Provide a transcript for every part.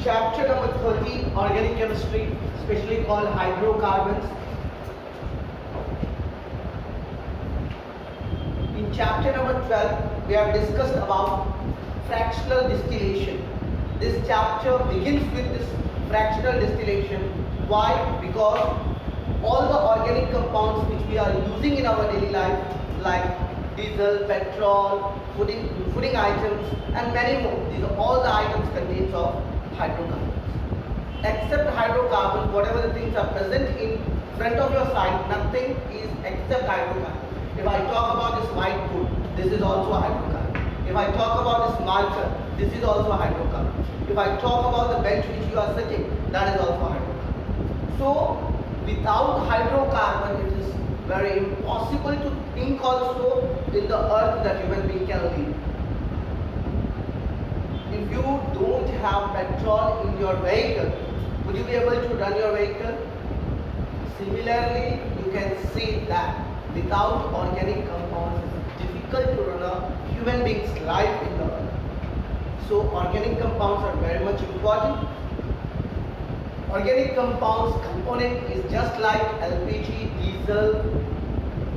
Chapter number 13, organic chemistry, especially called hydrocarbons. In chapter number 12, we have discussed about fractional distillation. This chapter begins with this fractional distillation. Why? Because all the organic compounds which we are using in our daily life, like diesel, petrol, fooding items, and many more, these are all the items contains of hydrocarbons. Except hydrocarbons, whatever the things are present in front of your sight, nothing is except hydrocarbons. If I talk about this whiteboard, this is also a hydrocarbon. If I talk about this marker, this is also a hydrocarbon. If I talk about the bench which you are sitting, that is also a hydrocarbon. So, without hydrocarbon, it is very impossible to think also in the earth that human being can live. If you don't have petrol in your vehicle, would you be able to run your vehicle? Similarly, you can see that without organic compounds, it is difficult to run a human being's life in the earth. So, organic compounds are very much important. Organic compounds component is just like LPG, diesel,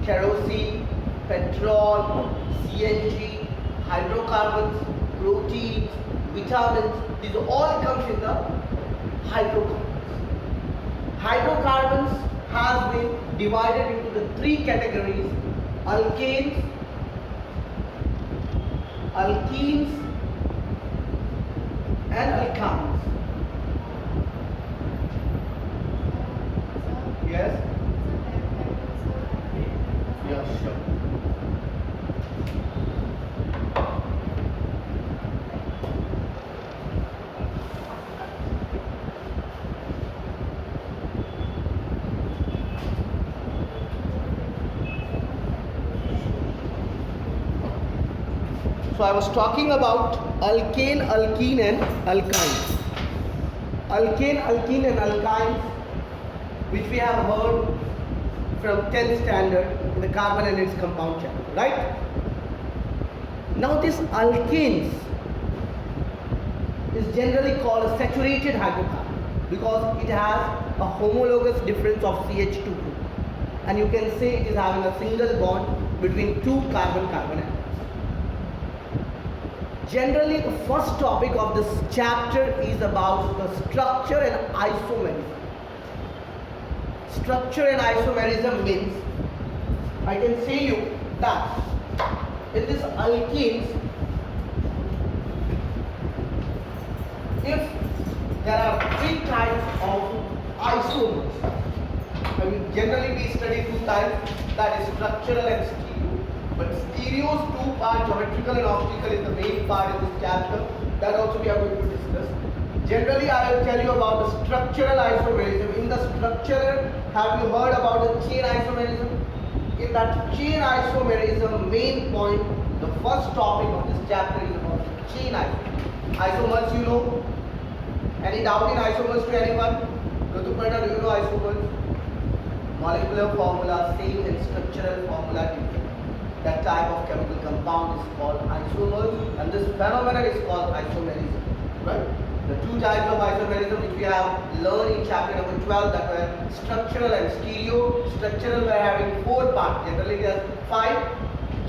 kerosene, petrol, CNG, hydrocarbons, proteins, vitamins. These all comes in the hydrocarbons. Hydrocarbons has been divided into the three categories: alkanes, alkenes, and alkynes. Yes? Yeah, sure. So I was talking about alkane, alkene and alkynes. Alkane, alkene and alkynes, which we have heard from 10th standard in the carbon and its compound chapter, right? Now this alkanes is generally called a saturated hydrocarbon because it has a homologous difference of CH2 group, and you can say it is having a single bond between two carbon-carbon atoms. Generally, the first topic of this chapter is about the structure and isomerism. Structure and isomerism means, I can say you that in this alkenes, if there are three types of isomers, I mean generally we study two types, that is structural and stereo. But stereo's two parts, geometrical and optical, is the main part in this chapter. That also we are going to discuss. Generally, I will tell you about the structural isomerism. In the structural, have you heard about the chain isomerism? In that chain isomerism, main point, the first topic of this chapter is about the chain isomers. Isomers, you know. Any doubt in isomers to anyone? Rituparna, do you know isomers? Molecular formula, same, and structural formula different. That type of chemical compound is called isomers, and this phenomenon is called isomerism. Right? The two types of isomerism which we have learned in chapter number 12, that were structural and stereo. Structural were having four parts. Generally there are five: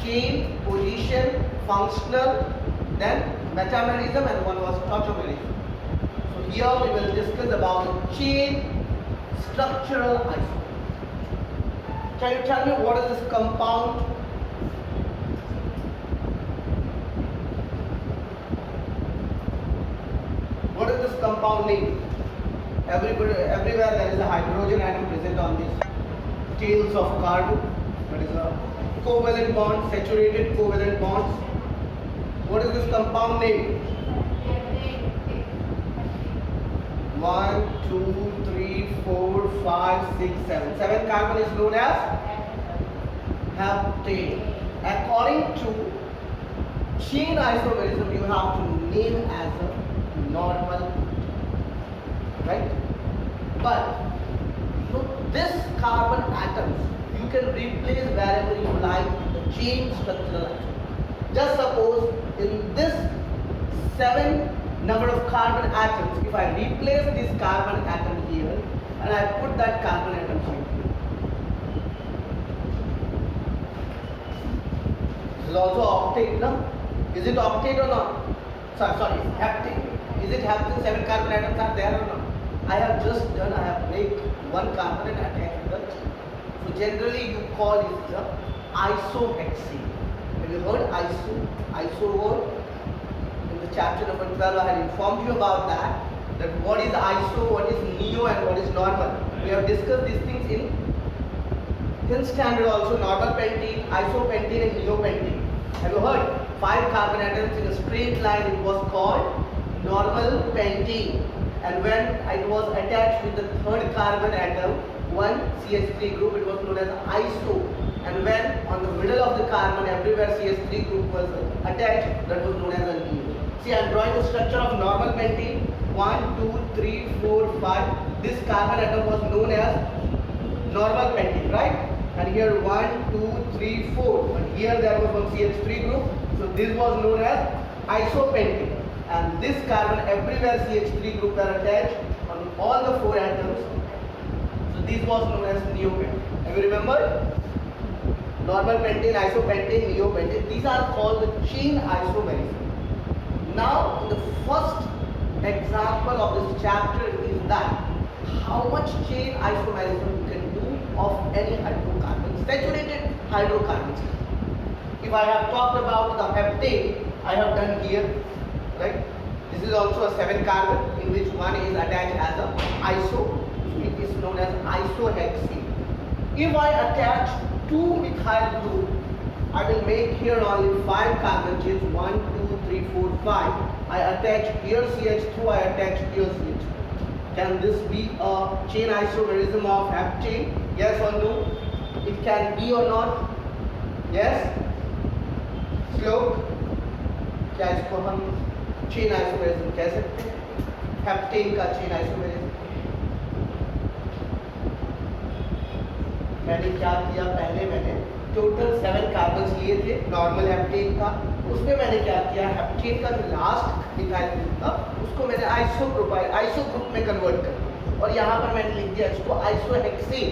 chain, position, functional, then metamerism, and one was tautomerism. So here we will discuss about the chain structural isomer. Can you tell me what is this compound? What is this compound name? Everywhere there is a hydrogen atom present on these tails of carbon. That is a covalent bond, saturated covalent bonds. What is this compound name? 1, 2, 3, 4, 5, 6, 7. 7 carbon is known as heptane. According to chain isomerism, you have to name as a normal, right? But so this carbon atoms you can replace wherever you like the chain structural atom. Just suppose in this 7 number of carbon atoms. If I replace this carbon atom here and I put that carbon atom here, this is also octet, no? Is it octet or not? Sorry, heptane. Is it heptane? 7 carbon atoms are there or not? I have just done, I have made one carbon and attached the two. So generally you call it the isohexane. Have you heard iso word? In the chapter number 12 I had informed you about that what is iso, what is neo and what is normal. We have discussed these things in 10th standard also, normal pentene, isopentene and neopentene. Have you heard? 5 carbon atoms in a straight line, it was called normal pentene. And when it was attached with the third carbon atom, one CH3 group, it was known as iso. And when on the middle of the carbon, everywhere CH3 group was attached, that was known as a neo. See, I am drawing the structure of normal pentene. 1, 2, 3, 4, 5. This carbon atom was known as normal pentene, right? And here 1, 2, 3, 4. And here there was one CH3 group. So this was known as isopentene. And this carbon, everywhere CH3 group are attached on all the 4 atoms. So this was known as neopentene. Have you remembered? Normal pentane, isopentane, neopentane. These are called the chain isomerism. Now, the first example of this chapter is that how much chain isomerism you can do of any hydrocarbon, saturated hydrocarbons. If I have talked about the heptane, I have done here, right? This is also a 7 carbon in which one is attached as a iso. So it is known as isohexane. If I attach 2 methyl group, I will make here only 5 carbon chains, 1, 2, 3, 4, 5. I attach here CH2, I attach here CH2. Can this be a chain isomerism of heptane? Yes or no? It can be or not? Yes? श्लोक, क्या इसको हम chain isomerism कह सकते हैं? Heptane का chain isomerism. मैंने क्या किया, पहले मैंने टोटल 7 कार्बन्स लिए थे नॉर्मल हेप्टेन का, उसमें मैंने क्या किया, हेप्टेन का जो लास्ट मिथाइल ग्रुप था उसको मैंने आइसो ग्रुप में कन्वर्ट कर दिया और यहाँ पर मैंने लिख दिया इसको आइसोहेक्सेन,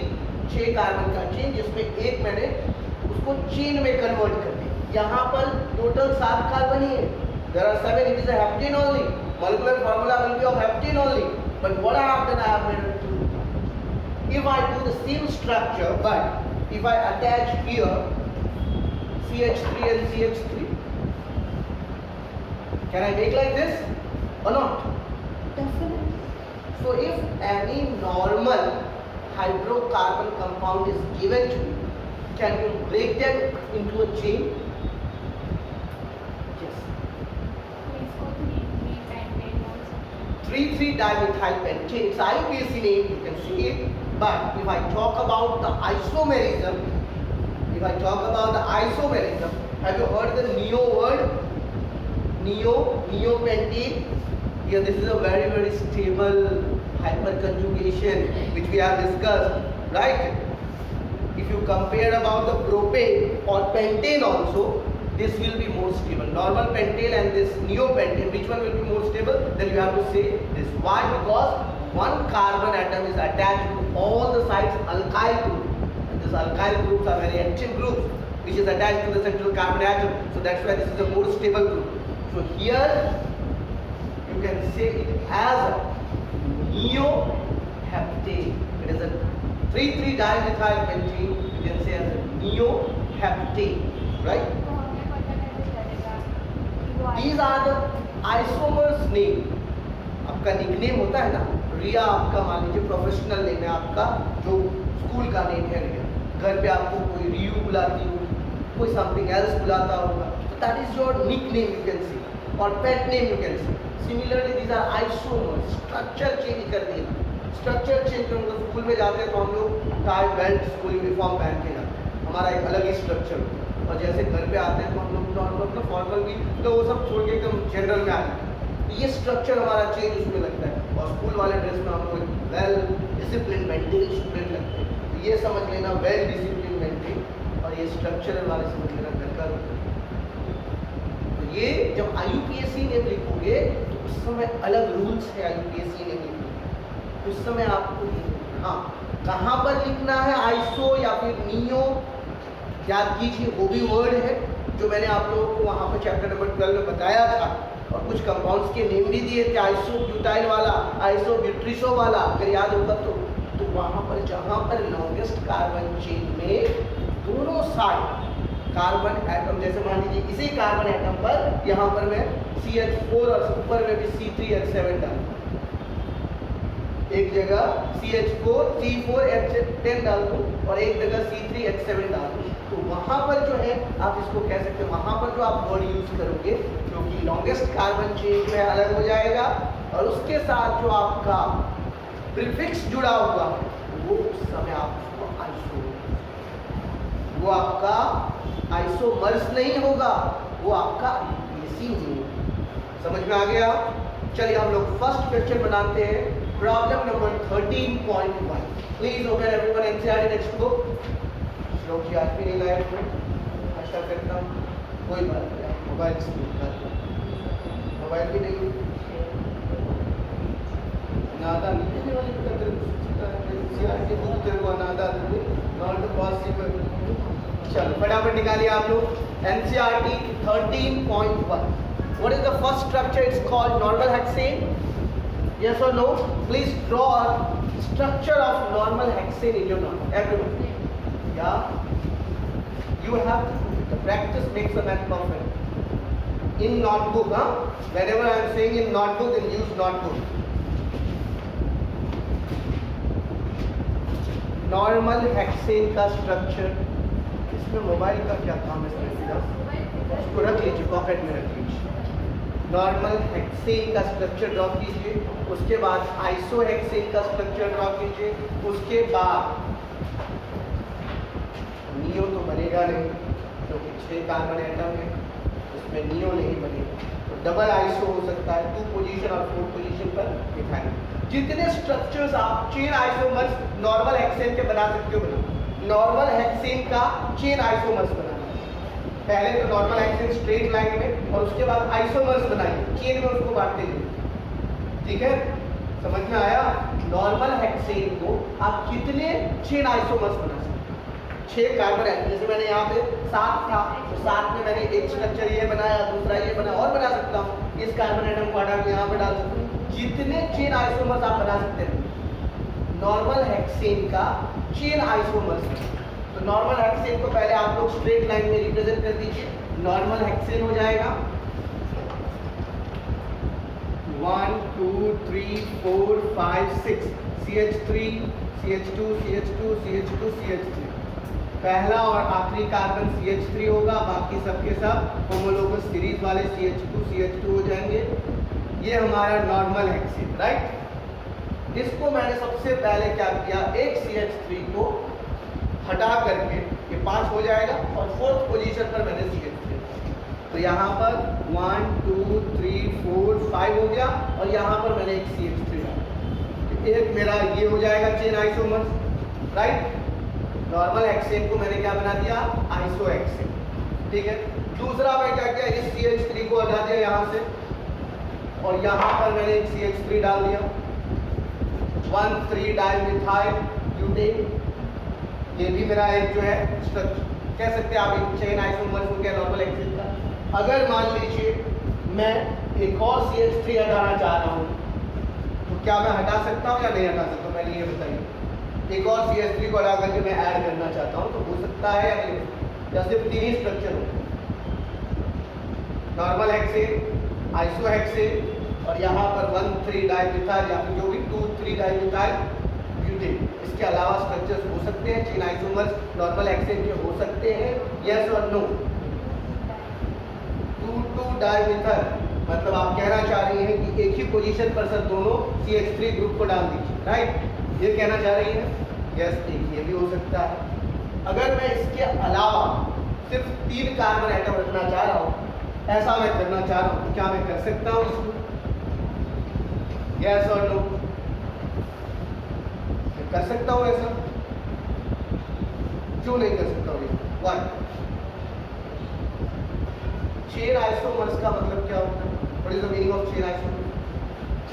6 कार्बन का चेन जिसमें एक मैंने उसको चेन में कन्वर्ट कर दिया। यहाँ पर टोटल 7 कार्बन ही है। There are 7, it is a heptane only. Molecular formula will be of heptane only. But what I have done, I have made it 2. If I do the same structure, but if I attach here CH3 and CH3, can I make like this or not? Definitely. So if any normal hydrocarbon compound is given to you, can you break them into a chain? Yes. 3,3-dimethylpentane. It's IUPAC name, you can see it. But if I talk about the isomerism, have you heard the neo word? Neopentane. Here this is a very, very stable hyperconjugation which we have discussed, right? If you compare about the propane or pentane also, this will be more stable. Normal pentane and this neopentane, which one will be more stable? Then you have to say this. Why? Because one carbon atom is attached to all the sides alkyl group. And these alkyl groups are very active groups which is attached to the central carbon atom. So that's why this is a more stable group. So here you can say it as a neoheptane. It is a 3,3-dimethylpentane. You can say as a neoheptane, right? These are the isomers name. आपका nickname होता है ना, रिया आपका मान लीजिए professional name है आपका, जो स्कूल का नेम है रिया। घर पे आपको कोई रियू बुलाती हो, कोई समथिंग एल्स बुलाता होगा, तो that is your nickname you can see, और pet name you can see. Similarly these are isomers. Structure change कर दिया, स्ट्रक्चर चेंज कर, मतलब स्कूल में जाते हैं तो हम लोग टाई बेल्ट स्कूल यूनिफॉर्म पहन के जाते हैं, हमारा एक अलग ही स्ट्रक्चर होता है। और जैसे घर पे आते हैं तो हम लोग नॉर्मल अपना फॉर्मल भी तो वो सब छोड़ के एकदम जनरल में आते हैं। ये स्ट्रक्चर हमारा चेंज उसमें लगता है, और स्कूल वाले ड्रेस में हम लोग वेल डिसिप्लिन मेंटेन स्टूडेंट लगते हैं। तो ये समझ लेना वेल डिसिप्लिन मेंटेन, और ये स्ट्रक्चर वाले समझ लेना घर का। तो ये जब IUPAC नेम लिखोगे तो उस समय अलग रूल्स है यूपीएससी ने, उस समय आपको हाँ कहाँ पर लिखना है आइसो या फिर नियो याद कीजिए, वो भी वर्ड है जो मैंने आप लोगों को वहाँ पर चैप्टर नंबर 12 में बताया था, और कुछ कंपाउंड्स के नेम भी दिए थे, आइसोब्यूटाइल वाला, आइसोब्यूट्रिसो वाला, अगर याद होगा तो वहाँ पर जहाँ पर लॉन्गेस्ट कार्बन चेन में दोनों साइड कार्बन एटम, जैसे मान लीजिए इसी कार्बन एटम पर यहाँ पर मैं CH4 और ऊपर में भी C3H7 डालूँ, एक जगह C4H10 डाल दूँ और एक जगह C3H7 डाल दूँ, तो वहाँ पर जो है आप इसको कह सकते हैं, वहाँ पर जो आप वर्ड यूज करोगे क्योंकि लॉन्गेस्ट कार्बन चेन जो है अलग हो जाएगा, और उसके साथ जो आपका प्रीफिक्स जुड़ा हुआ है वो उस समय आप उसको आइसो, वो आपका आइसोमर्स नहीं होगा, वो आपका यूपीएससी नहीं होगा। समझ में आ गया? चलिए हम लोग फर्स्ट क्वेश्चन बनाते हैं, problem number 13.1। Please open everyone NCERT text book. श्लोक जी आज भी नहीं लाए थे, आशा करता हूँ, कोई बात नहीं, मोबाइल से मोबाइल भी नहीं, नादा लिखने वाले एनसीईआरटी बुक तेरे को नादा नॉट पॉसिबल। चलो फटाफट निकालिए आप लोग। NCERT 13.1। What is the first structure? It's called normal hexane. Yes or no? Please draw a structure of normal hexane in your notebook. Everyone. Yeah. You have to. The practice makes a man perfect. In notebook, huh? Whenever I am saying in notebook, then use notebook. Normal hexane का structure, इसमें mobile का क्या काम है, उसको रख लीजिए, pocket में रख लीजिए। नॉर्मल हेक्सेन का स्ट्रक्चर ड्रॉ कीजिए, उसके बाद आइसो हेक्सेन का स्ट्रक्चर ड्रॉ कीजिए, उसके बाद नियो तो बनेगा नहीं क्योंकि 6 कार्बन एटम है, उसमें नियो नहीं बनेगा, तो डबल आइसो हो सकता है, 2 पोजीशन और 4 पोजीशन पर दिखाएंगे। जितने स्ट्रक्चर्स आप चेन आइसोमर्स नॉर्मल हेक्सेन के बना सकते हो, नॉर्मल हेक्सेन का चेन आइसोमर्स बनाना। पहले तो नॉर्मल हेक्सेन स्ट्रेट लाइन में और उसके बाद आइसोमर्स बनाइए, चेन में उसको बांटते जाइए। ठीक है, समझ में आया? नॉर्मल हेक्सेन को आप कितने चेन आइसोमर्स बना सकते हो? 6 कार्बन एटम, जैसे मैंने यहाँ पे 7 था तो 7 में मैंने एक स्ट्रक्चर ये बनाया, दूसरा ये बनाया, और बना सकता हूँ। इस कार्बन एटम को हटा के यहाँ पे डाल सकता हूँ। जितने चेन आइसोमर्स आप बना सकते हैं नॉर्मल हेक्सेन का चेन आइसोमर्स। तो नॉर्मल हेक्सेन को पहले आप लोग स्ट्रेट लाइन में रिप्रेजेंट कर दीजिए। नॉर्मल हेक्सेन हो जाएगा 1 2 3 4 5 6 CH3 CH2 CH2 CH2 CH3। पहला और आखिरी कार्बन CH3 होगा, बाकी सबके सब होमोलोगस सीरीज वाले CH2 CH2 हो जाएंगे। ये हमारा नॉर्मल हेक्सेन, राइट। इसको मैंने सबसे पहले क्या किया, एक CH3 को हटा करके ये 5 हो जाएगा और 4th पोजीशन पर मैंने CH3, तो यहाँ पर 1 2 3 4 5 हो गया, और यहाँ पर मैंने एक CH3 डाला, एक मेरा ये हो जाएगा chain isomers, right. Normal hexane को मैंने क्या बना दिया, आइसो हेक्सेन। ठीक है, दूसरा मैं क्या किया, इस CH3 को हटा दिया यहाँ से, और यहाँ पर मैंने एक CH3 डाल दिया, 1,3 डाइमिथाइल ब्यूटेन। ये भी मेरा एक जो है स्ट्रक्चर कह सकते हैं आप, एक चेन आइसोमर्स हो गया नॉर्मल हेक्सेन का। अगर मान लीजिए मैं एक और CH3 हटाना चाह रहा हूँ, तो क्या मैं हटा सकता हूँ या नहीं हटा सकता हूँ, पहले ये बताइए। एक और CH3 को हटा करके मैं ऐड करना चाहता हूँ, तो हो सकता है या नहीं, या सिर्फ 3 ही स्ट्रक्चर हो, नॉर्मल हेक्सेन, आइसो हेक्सेन, और यहाँ पर 1,3 डाइमिथाइल या फिर जो भी 2,3 डाइमिथाइल ब्यूटेन। इसके अलावा स्ट्रक्चर्स हो सकते हैं, चेन आइसोमर्स नॉर्मल हेक्सेन के हो सकते हैं, यस और नो। 2,2 डाइमिथाइल मतलब आप कहना चाह रही हैं कि एक ही पोजीशन पर सर दोनों CH3 ग्रुप को डाल दीजिए, राइट, ये कहना चाह रही है, यस। ये भी हो सकता है। अगर मैं इसके अलावा सिर्फ 3 कार्बन एटम रखना चाह रहा हूँ, ऐसा मैं करना चाह रहा हूँ, तो क्या मैं कर सकता हूँ इसको, यस और नो? कर सकता हूँ ऐसा, क्यों नहीं कर सकता हूँ? 1 चेन आइसोमर्स का मतलब क्या होता है? What is the meaning of chain isomers?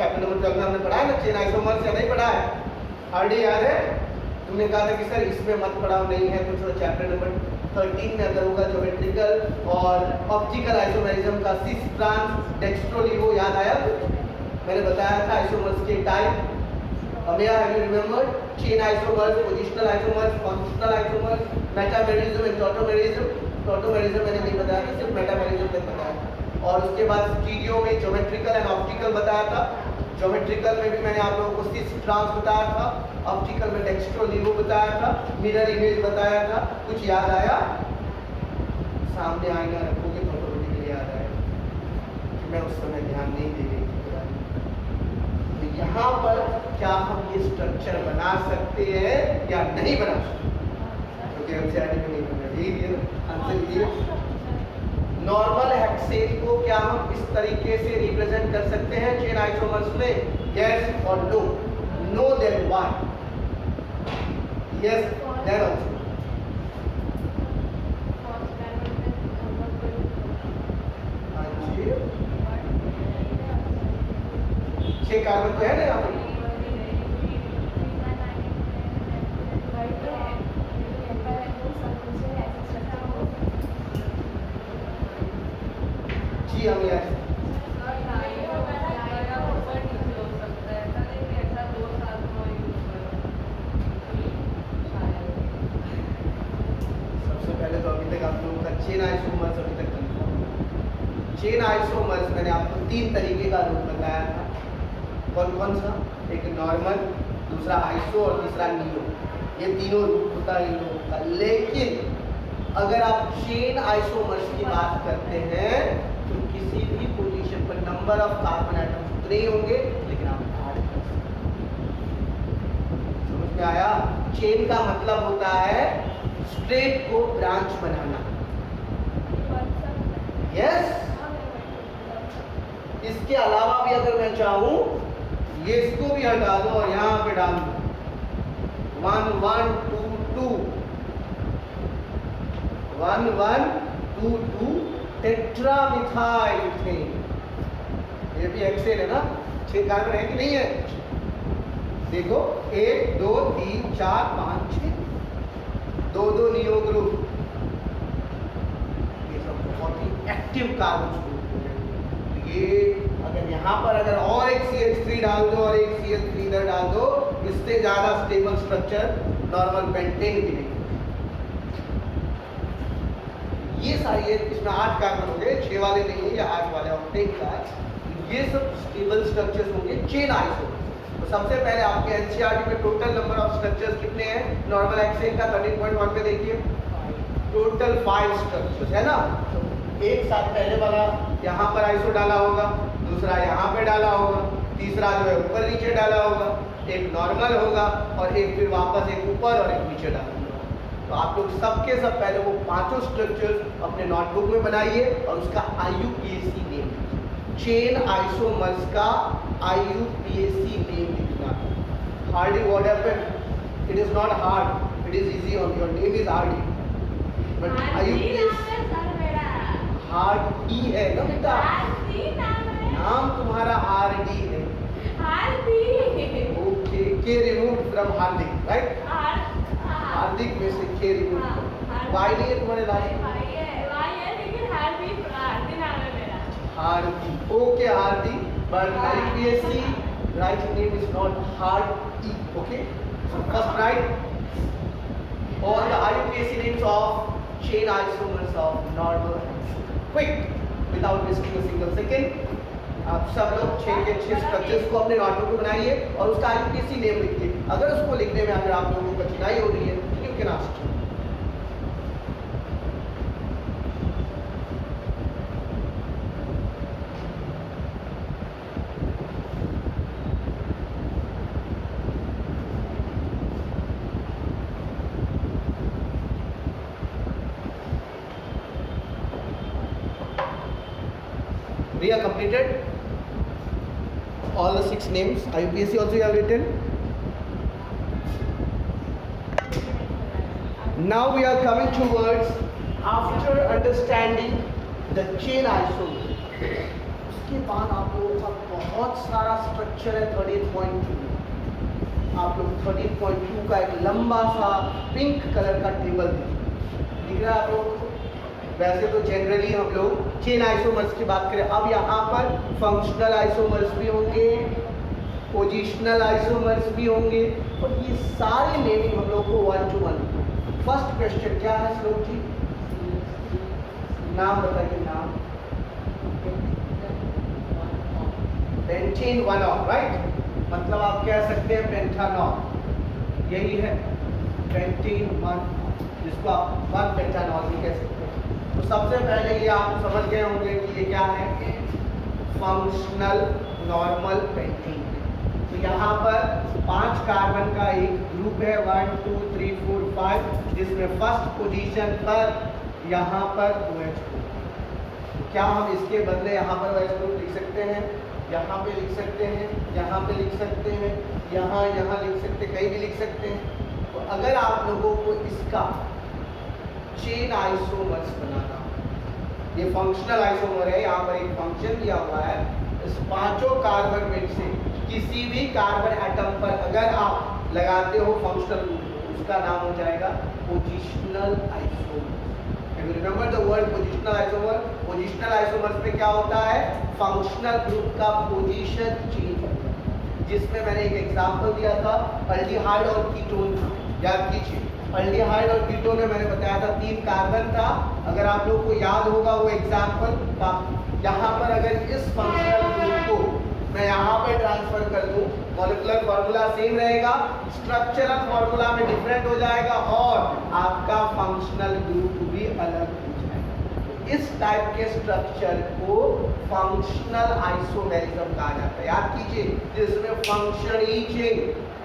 Chapter number 12 में हमने पढ़ा है ना चेन आइसोमर्स, या नहीं पढ़ा है? ऑलरेडी याद है? तुमने कहा था कि सर इसमें मत पढ़ाओ, नहीं है तो चलो चैप्टर नंबर 13 में अगर होगा ज्योमेट्रिकल और ऑप्टिकल आइसोमेरिज्म का सिस ट्रांस डेक्स्ट्रोलिवो याद आया? मैंने बताया था आइसोमर्स के type. Amaya, have you remembered? Chain isomers, positional isomers, functional isomers, metamerism and tautomerism. Tautomerism मैंने नहीं बताया था, सिर्फ metamerism मैंने बताया। और उसके बाद स्टीरियो में ज्योमेट्रिकल एंड ऑप्टिकल बताया था। ज्योमेट्रिकल में भी मैंने आप लोगों को सिस ट्रांस बताया था, ऑप्टिकल में डेक्स्ट्रोलिवो बताया था, मिरर इमेज बताया था। कुछ याद आया? सामने आईना रखोगे तो ऑटोमेटिकली याद आएगा कि मैं उस समय ध्यान नहीं दे रही थी। यहाँ पर क्या हम ये स्ट्रक्चर बना सकते हैं या नहीं बना सकते? क्योंकि एनसीईआरटी में नहीं बना, यही दिया आंसर ये। नॉर्मल हेक्सेन को क्या हम इस तरीके से रिप्रेजेंट कर सकते हैं चेन आइसोमर्स में? यस और no? No then why? Yes then also. छह कार्बन तो है ना यहाँ पर? जी हम यार सबसे पहले तो अभी तक आप लोगों का चेन आइसोमर्स अभी तक कंफर्म। चेन आइसोमर्स मैंने आपको 3 तरीके का रूप बताया था। कौन कौन सा? एक नॉर्मल, दूसरा आइसो और तीसरा नीलो। ये तीनों रूप होता है इन लोगों का। लेकिन अगर आप चेन आइसोमर्स की बात करते हैं तो किसी भी पोजीशन पर नंबर ऑफ कार्बन एटम्स उतने ही होंगे, लेकिन आप ऐड कर सकते। समझ में आया? चेन का मतलब होता है स्ट्रेट को ब्रांच बनाना। यस। इसके अलावा भी अगर मैं चाहूं ये इसको भी हटा दो और यहाँ पे डाल दो 1 1 2 2 1 1 2 2 टेट्रामिथाइल। ये भी हेक्सेन है ना? 6 कार्बन है कि नहीं है? देखो 1 2 3 4 5 6 2 2 नियो ग्रुप। ये सब बहुत ही एक्टिव कार्बन ग्रुप है। ये अगर यहाँ पर अगर और एक CH3 डाल दो और एक CH3 इधर डाल दो, इससे ज्यादा स्टेबल स्ट्रक्चर नॉर्मल पेंटेन की नहीं। ये सारी इसमें 8 कार्बन होंगे, 6 वाले नहीं है, या 8 वाले ऑक्टेन का। ये सब स्टेबल स्ट्रक्चर्स होंगे चेन आइसोमर्स। तो सबसे पहले आपके एनसीईआरटी में टोटल नंबर ऑफ स्ट्रक्चर्स कितने हैं? नॉर्मल हेक्सेन का 13.1 पे देखिए टोटल 5 स्ट्रक्चर्स है ना। एक साथ पहले वाला यहाँ पर आइसो डाला होगा, दूसरा यहाँ पे डाला होगा, तीसरा जो है ऊपर नीचे डाला होगा, एक नॉर्मल होगा और एक फिर वापस एक ऊपर और एक नीचे डाला होगा। तो आप लोग सबके सब पहले वो 5 स्ट्रक्चर्स अपने नोटबुक में बनाइए और उसका IUPAC नेम, चेन आइसोमर्स का IUPAC नेम लिखना। Hardy what happened? It is not hard, it is easy. On your name is Hardy, but IUPAC hard ई है ना बेटा? नाम तुम्हारा RD है। Okay, K remove from Hardik, right? Hardik में से के रिमूव। वाई नहीं है तुम्हारे लास्ट में? Hearty. Okay hearty, but IUPAC right name is not hard E. Okay, so first write all the IUPAC names of chain isomers of normal hexion. Quick, without wasting a single second. आप सब लोग 6 के 6 structures को अपने notebook में बनाइए और उसका IUPAC नेम लिखिए। अगर उसको लिखने में अगर आप लोगों को कठिनाई हो रही है तो you can ask. We are completed. All the 6 names. IUPAC also you have written. Now we are coming towards after understanding the chain isomer. इसके बाद आप लोगों का बहुत सारा स्ट्रक्चर है 38.2 में। आप लोग 38.2 का एक लंबा सा पिंक कलर का टेबल दिख रहा है आप लोगों को। वैसे तो जनरली हम लोग चेन आइसोमर्स की बात करें, अब यहाँ पर फंक्शनल आइसोमर्स भी होंगे, पोजिशनल आइसोमर्स भी होंगे, और ये सारे नेमिंग हम लोग को 1 to 1। फर्स्ट क्वेश्चन क्या है श्लोक जी? नाम बताइए। नाम पेंटेन 1-ऑल, राइट? मतलब आप कह सकते हैं पेंटानॉल, यही है पेंटेन 1, जिसको आप 1 पेंटानॉल भी कह सकते हैं। तो सबसे पहले ये आप समझ गए होंगे कि ये क्या है, फंक्शनल नॉर्मल पेंटेन। तो यहाँ पर 5 कार्बन का एक ग्रुप है 1 2 3 4 5, जिसमें फर्स्ट पोजीशन पर यहाँ पर OH ग्रुप। क्या हम इसके बदले यहाँ पर OH ग्रुप लिख सकते हैं? यहाँ पे लिख सकते हैं, यहाँ पे लिख सकते हैं, यहाँ लिख सकते हैं, कहीं भी लिख सकते हैं। तो अगर आप लोगों को इसका चेन आइसोमर्स बनाना, ये फंक्शनल आइसोमर है, यहाँ पर एक फंक्शन दिया हुआ है, इस 5 कार्बन में से किसी भी कार्बन एटम पर अगर आप लगाते हो फंक्शनल ग्रुप, उसका नाम हो जाएगा positional isomer. Remember the word positional isomer. Positional isomers में क्या होता है, फंक्शनल ग्रुप का पोजीशन चेंज होता है, जिसमें मैंने एक एग्जांपल दिया था अल्डिहाइड और कीटोन का, याद कीजिए। अल्डिहाइड और कीटोन में मैंने बताया था 3 कार्बन था, अगर आप लोग को याद होगा वो एग्जांपल था। यहाँ पर अगर इस फंक्शनल ग्रुप को मैं यहाँ पे ट्रांसफर कर दूं, मॉलिक्यूलर फॉर्मूला सेम रहेगा, स्ट्रक्चरल फॉर्मूला में डिफरेंट हो जाएगा और आपका फंक्शनल ग्रुप भी अलग हो जाएगा। इस टाइप के स्ट्रक्चर को फंक्शनल आइसोमेरिज्म कहा जाता है। याद कीजिए, जिसमें फंक्शन ही चेंज,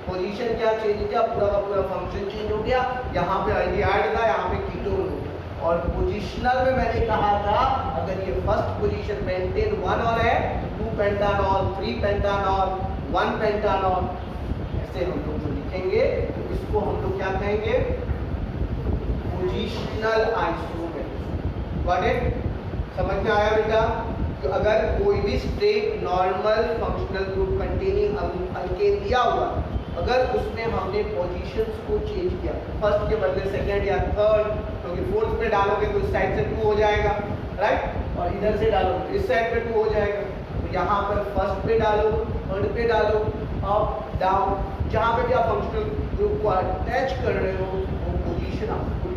पोजीशन क्या चेंज किया, पूरा का पूरा फंक्शन चेंज हो गया। यहाँ पे अल्डिहाइड था, यहाँ पे कीटोन हो गया। और पोजिशनल में मैंने कहा था अगर ये फर्स्ट पोजीशन पेंटेन 1-ऑल है, 2 पेंटानॉल, 3 पेंटानॉल, 1 पेंटानॉल, ऐसे हम लोग जो लिखेंगे तो इसको हम लोग क्या कहेंगे, पोजिशनल आइसोमेरिज्म। Got it? समझ में आया बेटा? तो अगर कोई भी straight normal functional group containing alkane दिया हुआ, अगर उसमें हमने पोजीशंस को चेंज किया, फर्स्ट के बदले सेकंड या थर्ड, क्योंकि फोर्थ पे डालोगे तो इस साइड से 2 हो जाएगा, राइट? और इधर से डालो इस साइड पे 2 हो जाएगा। तो यहाँ पर फर्स्ट पे डालो, थर्ड पे डालो, अप डाउन, जहाँ पे भी आप फंक्शनल ग्रुप को अटैच कर रहे हो वो पोजीशन आपको।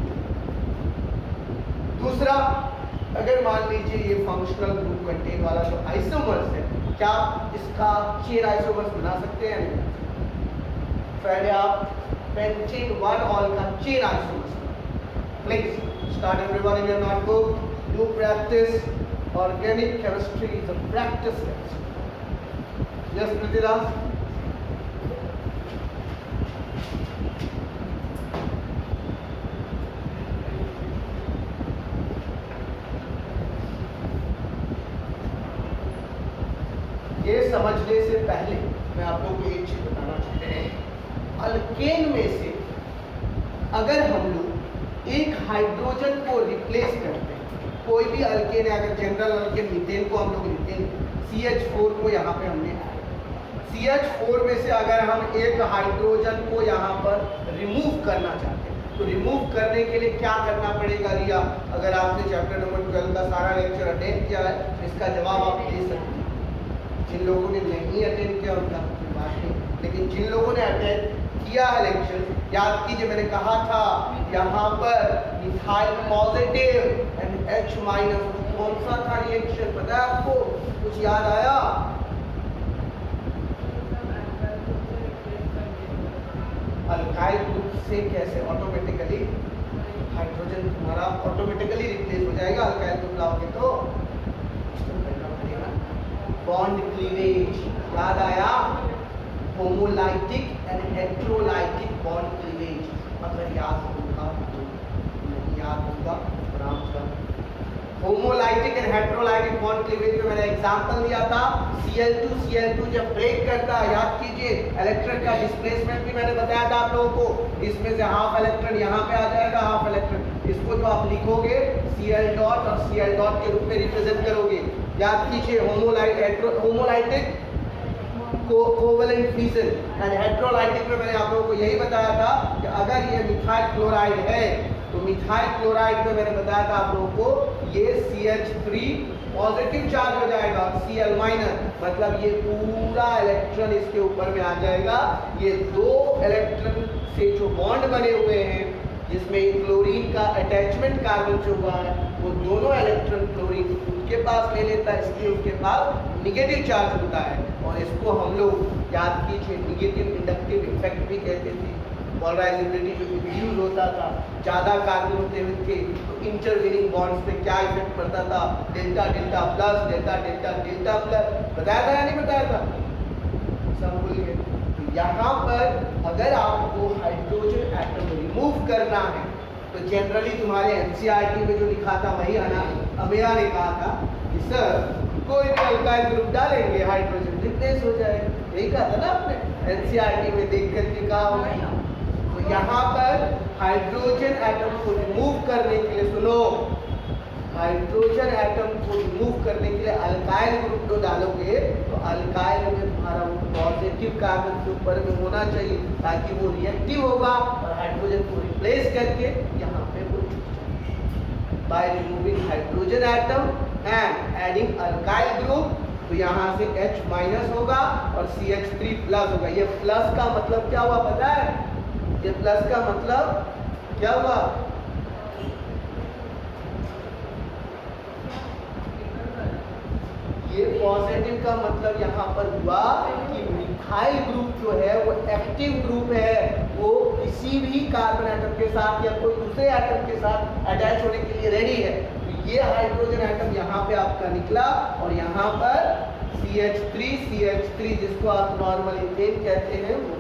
दूसरा, अगर मान लीजिए ये फंक्शनल ग्रुप कंटेन वाला जो आइसोमर्स है, क्या इसका चेन आइसोमर्स बना सकते हैं? पहले आप पेंटेन 1-ऑल का chain isomers. Please start everyone in your notebook, do practice. Organic chemistry is a practice chemistry. Yes Prithviraj? ये समझने से पहले मैं आप लोगों को एक चीज बताना चाहता हूँ। अल्केन में से अगर हम लोग एक हाइड्रोजन को रिप्लेस करते हैं, कोई भी अल्केन है, अगर जनरल अल्केन मीथेन को हम लोग मीथेन CH4 को यहाँ पे हमने CH4 में से अगर हम एक हाइड्रोजन को यहाँ पर रिमूव करना चाहते हैं, तो रिमूव करने के लिए क्या करना पड़ेगा रिया? अगर आपने चैप्टर नंबर 12 का सारा लेक्चर अटेंड किया है, इसका जवाब आप दे सकते हैं। जिन लोगों ने नहीं अटेंड किया उनका बात नहीं, लेकिन जिन लोगों ने अटेंड किया है लेक्चर, याद कीजिए मैंने कहा था यहाँ पर methyl positive and H minus, कौन सा था रिएक्शन पता है आपको? कुछ याद आया? अल्काइल ग्रुप से कैसे ऑटोमेटिकली हाइड्रोजन तुम्हारा ऑटोमेटिकली रिप्लेस हो जाएगा अल्काइल ग्रुप लाओगे तो। बॉन्ड क्लीवेज याद आया? होमोलाइटिक एंड हेटेरोलाइटिक बॉन्ड क्लीवेज अगर याद होगा तो, नहीं याद होगा आराम से। होमोलाइटिक एंड हेटेरोलाइटिक बॉन्ड क्लीवेज में मैंने एग्जांपल दिया था, Cl2 जब ब्रेक करता है, याद कीजिए इलेक्ट्रॉन का डिस्प्लेसमेंट भी मैंने बताया था आप लोगों को। इसमें से हाफ इलेक्ट्रॉन यहाँ पे आ जाएगा, हाफ इलेक्ट्रॉन इसको जो आप लिखोगे Cl डॉट और Cl डॉट के रूप में रिप्रेजेंट करोगे। याद कीजिए होमोलाइटिक कोवैलेंट फिशन एंड हेटेरोलाइटिक में मैंने आप लोगों को यही बताया था कि अगर ये मिथाइल क्लोराइड है तो मिथाइल क्लोराइड में मैंने बताया था आप लोगों को ये CH3 पॉजिटिव चार्ज हो जाएगा, Cl माइनस मतलब ये पूरा इलेक्ट्रॉन इसके ऊपर में आ जाएगा। ये दो इलेक्ट्रॉन से जो बॉन्ड बने हुए हैं जिसमें क्लोरीन का अटैचमेंट कार्बन जो हुआ है वो दोनों इलेक्ट्रॉन क्लोरीन उसके पास ले लेता है, इसलिए उसके पास निगेटिव चार्ज होता है और इसको हम लोग याद कीजिए निगेटिव इंडक्टिव इफेक्ट भी कहते थे। पोलराइजेबिलिटी जो इंड्यूस होता था, ज़्यादा कार्बन होते हुए थे तो इंटरवीनिंग बॉन्ड्स पे क्या इफेक्ट पड़ता था, delta delta plus delta delta delta plus, बताया था या नहीं बताया था, सब भूल गए। तो यहाँ पर अगर आपको हाइड्रोजन एटम रिमूव करना है तो जनरली तुम्हारे NCERT में जो लिखा था वही अमेया ने कहा था कि सर कोई भी अल्काइल ग्रुप डालेंगे हाइड्रोजन रिप्लेस हो जाएगा, यही कहा था ना आपने NCERT में देख करके कहा होगा। तो यहाँ पर हाइड्रोजन एटम को रिमूव करने के लिए सुनो, हाइड्रोजन एटम को रिमूव करने के लिए अल्काइल ग्रुप जो डालोगे तो अल्काइल में तुम्हारा पॉजिटिव कार्बन के ऊपर में होना चाहिए ताकि वो रिएक्टिव होगा और हाइड्रोजन को रिप्लेस करके यहाँ पे वो by removing hydrogen atom and adding alkyl group तो यहाँ से H माइनस होगा और CH3 प्लस होगा। ये प्लस का मतलब क्या हुआ पता है, ये प्लस का मतलब क्या हुआ, ये पॉजिटिव का मतलब यहाँ पर हुआ कि मिथाइल ग्रुप जो है वो एक्टिव ग्रुप है, वो किसी भी कार्बन एटम के साथ या कोई दूसरे एटम के साथ अटैच होने के लिए रेडी है। तो ये हाइड्रोजन एटम यहाँ पे आपका निकला और यहाँ पर CH3 जिसको आप नॉर्मल इथेन कहते हैं वो,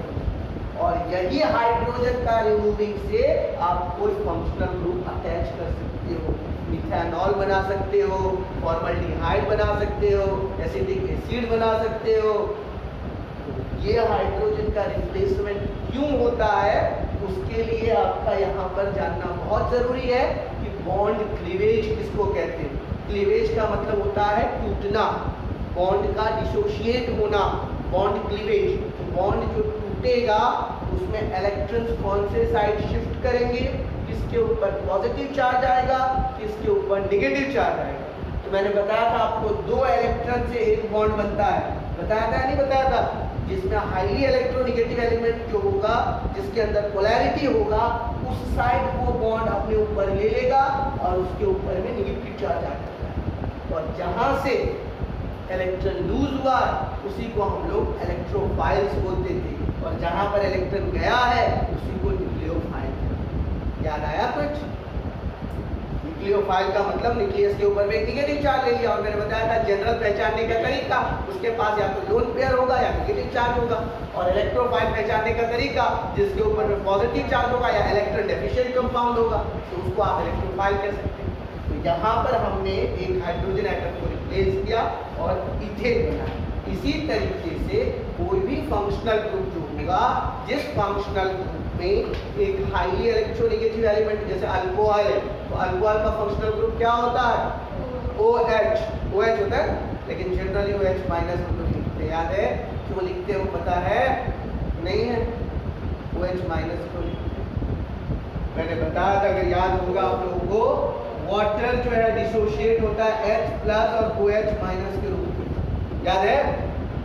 और यही हाइड्रोजन का रिमूविंग से आप कोई फंक्शनल ग्रुप अटैच कर सकते हो, मिथेनॉल बना सकते हो, फॉर्मल्डिहाइड बना सकते हो, एसिटिक एसिड बना सकते हो। ये हाइड्रोजन का रिप्लेसमेंट क्यों होता है उसके लिए आपका यहाँ पर जानना बहुत जरूरी है कि बॉन्ड क्लीवेज किसको कहते हैं। क्लीवेज का मतलब होता है टूटना, बॉन्ड का डिसोशिएट होना, बॉन्ड क्लीवेज। बॉन्ड जो टूटेगा उसमें इलेक्ट्रॉन्स कौन से साइड शिफ्ट करेंगे, किसके ऊपर पॉजिटिव चार्ज आएगा, किसके ऊपर नेगेटिव चार्ज आएगा। तो मैंने बताया था आपको दो इलेक्ट्रॉन से एक बॉन्ड बनता है, बताया था या नहीं बताया था, जिसमें हाईली इलेक्ट्रोनेगेटिव एलिमेंट जो होगा जिसके अंदर पोलैरिटी होगा उस साइड को बॉन्ड अपने ऊपर ले लेगा और उसके ऊपर में नेगेटिव चार्ज आ जाएगा, और जहां से इलेक्ट्रॉन लूज हुआ उसी को हम लोग इलेक्ट्रोफाइल्स बोलते थे, और जहां पर इलेक्ट्रॉन गया है उसी को न्यूक्लियोफाइल। याद आया कुछ? न्यूक्लियोफाइल का मतलब न्यूक्लियस के ऊपर में एक नेगेटिव चार्ज ले लिया, और मैंने बताया था जनरल पहचानने का तरीका, उसके पास या तो लोन पेयर होगा या नेगेटिव चार्ज होगा, और इलेक्ट्रोफाइल पहचानने का तरीका जिसके ऊपर में पॉजिटिव चार्ज होगा या इलेक्ट्रॉन डेफिशिएंट कंपाउंड होगा तो उसको आप इलेक्ट्रोफाइल कह सकते हैं। तो यहाँ पर हमने एक हाइड्रोजन एटम को रिप्लेस किया और इथेन बनाया। इसी तरीके से कोई भी फंक्शनल ग्रुप जो होगा, जिस फंक्शनल ग्रुप में एक हाईली इलेक्ट्रोनेगेटिव एलिमेंट जैसे अल्कोहल है, तो अल्कोहल का फंक्शनल ग्रुप क्या होता है? OH होता है, लेकिन जनरली OH माइनस हम लोग लिखते हैं। याद है क्यों लिखते हैं वो पता है? नहीं है? OH माइनस क्यों लिखते हैं मैंने बताया था, अगर याद होगा आप लोगों को, वाटर जो है डिसोशिएट होता है H प्लस और OH माइनस के रूप में, याद है?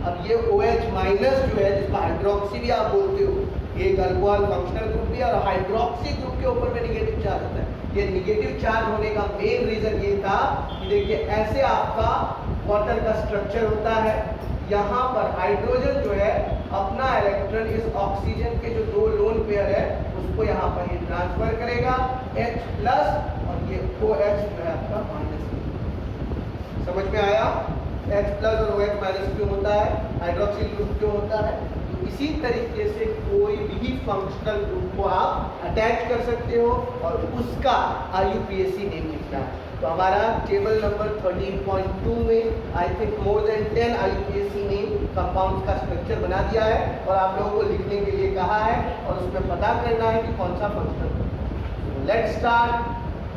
अब ये OH माइनस जो है जिसका हाइड्रोक्सी भी आप बोलते हो, एक अल्कोहल फंक्शनल ग्रुप भी, और हाइड्रोक्सी ग्रुप के ऊपर में नेगेटिव चार्ज होता है। ये नेगेटिव चार्ज होने का मेन रीजन ये था कि देखिए ऐसे आपका वाटर का स्ट्रक्चर होता है, यहाँ पर हाइड्रोजन जो है अपना इलेक्ट्रॉन इस ऑक्सीजन के जो दो लोन पेयर है उसको यहाँ पर ये ट्रांसफर करेगा H प्लस, और ये OH जो है आपका माइनस। समझ में आया? H प्लस और OH माइनस क्यों होता है, हाइड्रोक्सिल ग्रुप क्यों होता है? तो इसी तरीके से कोई भी फंक्शनल ग्रुप को आप अटैच कर सकते हो और उसका IUPAC नेम लिखना है। तो हमारा टेबल नंबर 13.2 में I think more than 10 IUPAC name compound का स्ट्रक्चर बना दिया है, और आप लोगों को लिखने के लिए कहा है और उसमें पता करना है कि कौन सा functional. Let's start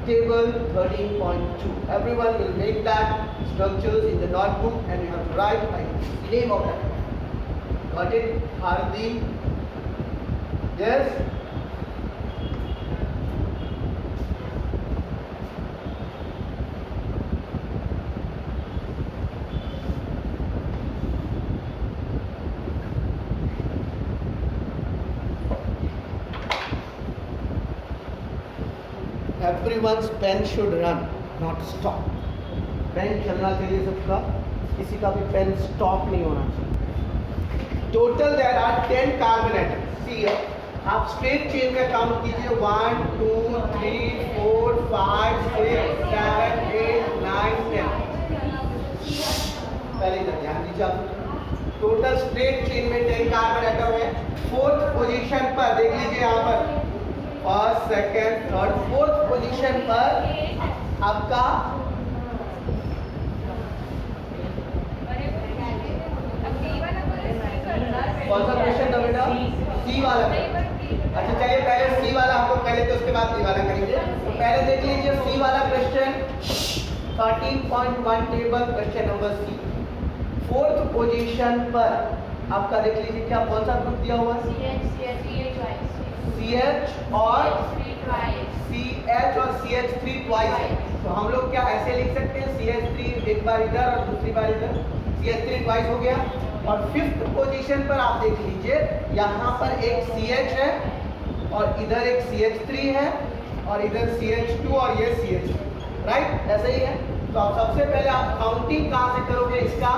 table 13.2. Everyone will make that structures in the notebook and you have to write the name of that. Got it? Hardi. Yes? Everyone's pen should run, not stop. Pen चलना चाहिए सबका, किसी का भी pen stop नहीं होना चाहिए. Total there are 10 carbon atoms. See आप स्ट्रेट चेन में काउंट कीजिए. 1 2 3 4 5 6 7 8 9 10. पहले इधर ध्यान दीजिए आप. टोटल स्ट्रेट चेन में 10 कार्बन एटम है. फोर्थ पोजीशन पर देख लीजिए यहाँ पर, first second third fourth position पर आपका कौन सा क्वेश्चन था बेटा? सी वाला. अच्छा चलिए पहले सी वाला हम लोग कर लेते हैं, उसके बाद सी वाला करेंगे. तो पहले देख लीजिए सी वाला question 13.1 table question number C. Fourth position पर आपका देख लीजिए क्या कौन सा ग्रुप दिया हुआ है? CH और CH3 ट्वाइस. तो हम लोग क्या ऐसे लिख सकते हैं? CH3 एक बार इधर और दूसरी बार इधर, CH3 ट्वाइस हो गया. और फिफ्थ पोजीशन पर आप देख लीजिए यहाँ पर एक CH है और इधर एक CH3 है और इधर CH2 और ये CH. राइट, ऐसे ही है. तो आप सबसे पहले आप काउंटिंग कहाँ से करोगे इसका?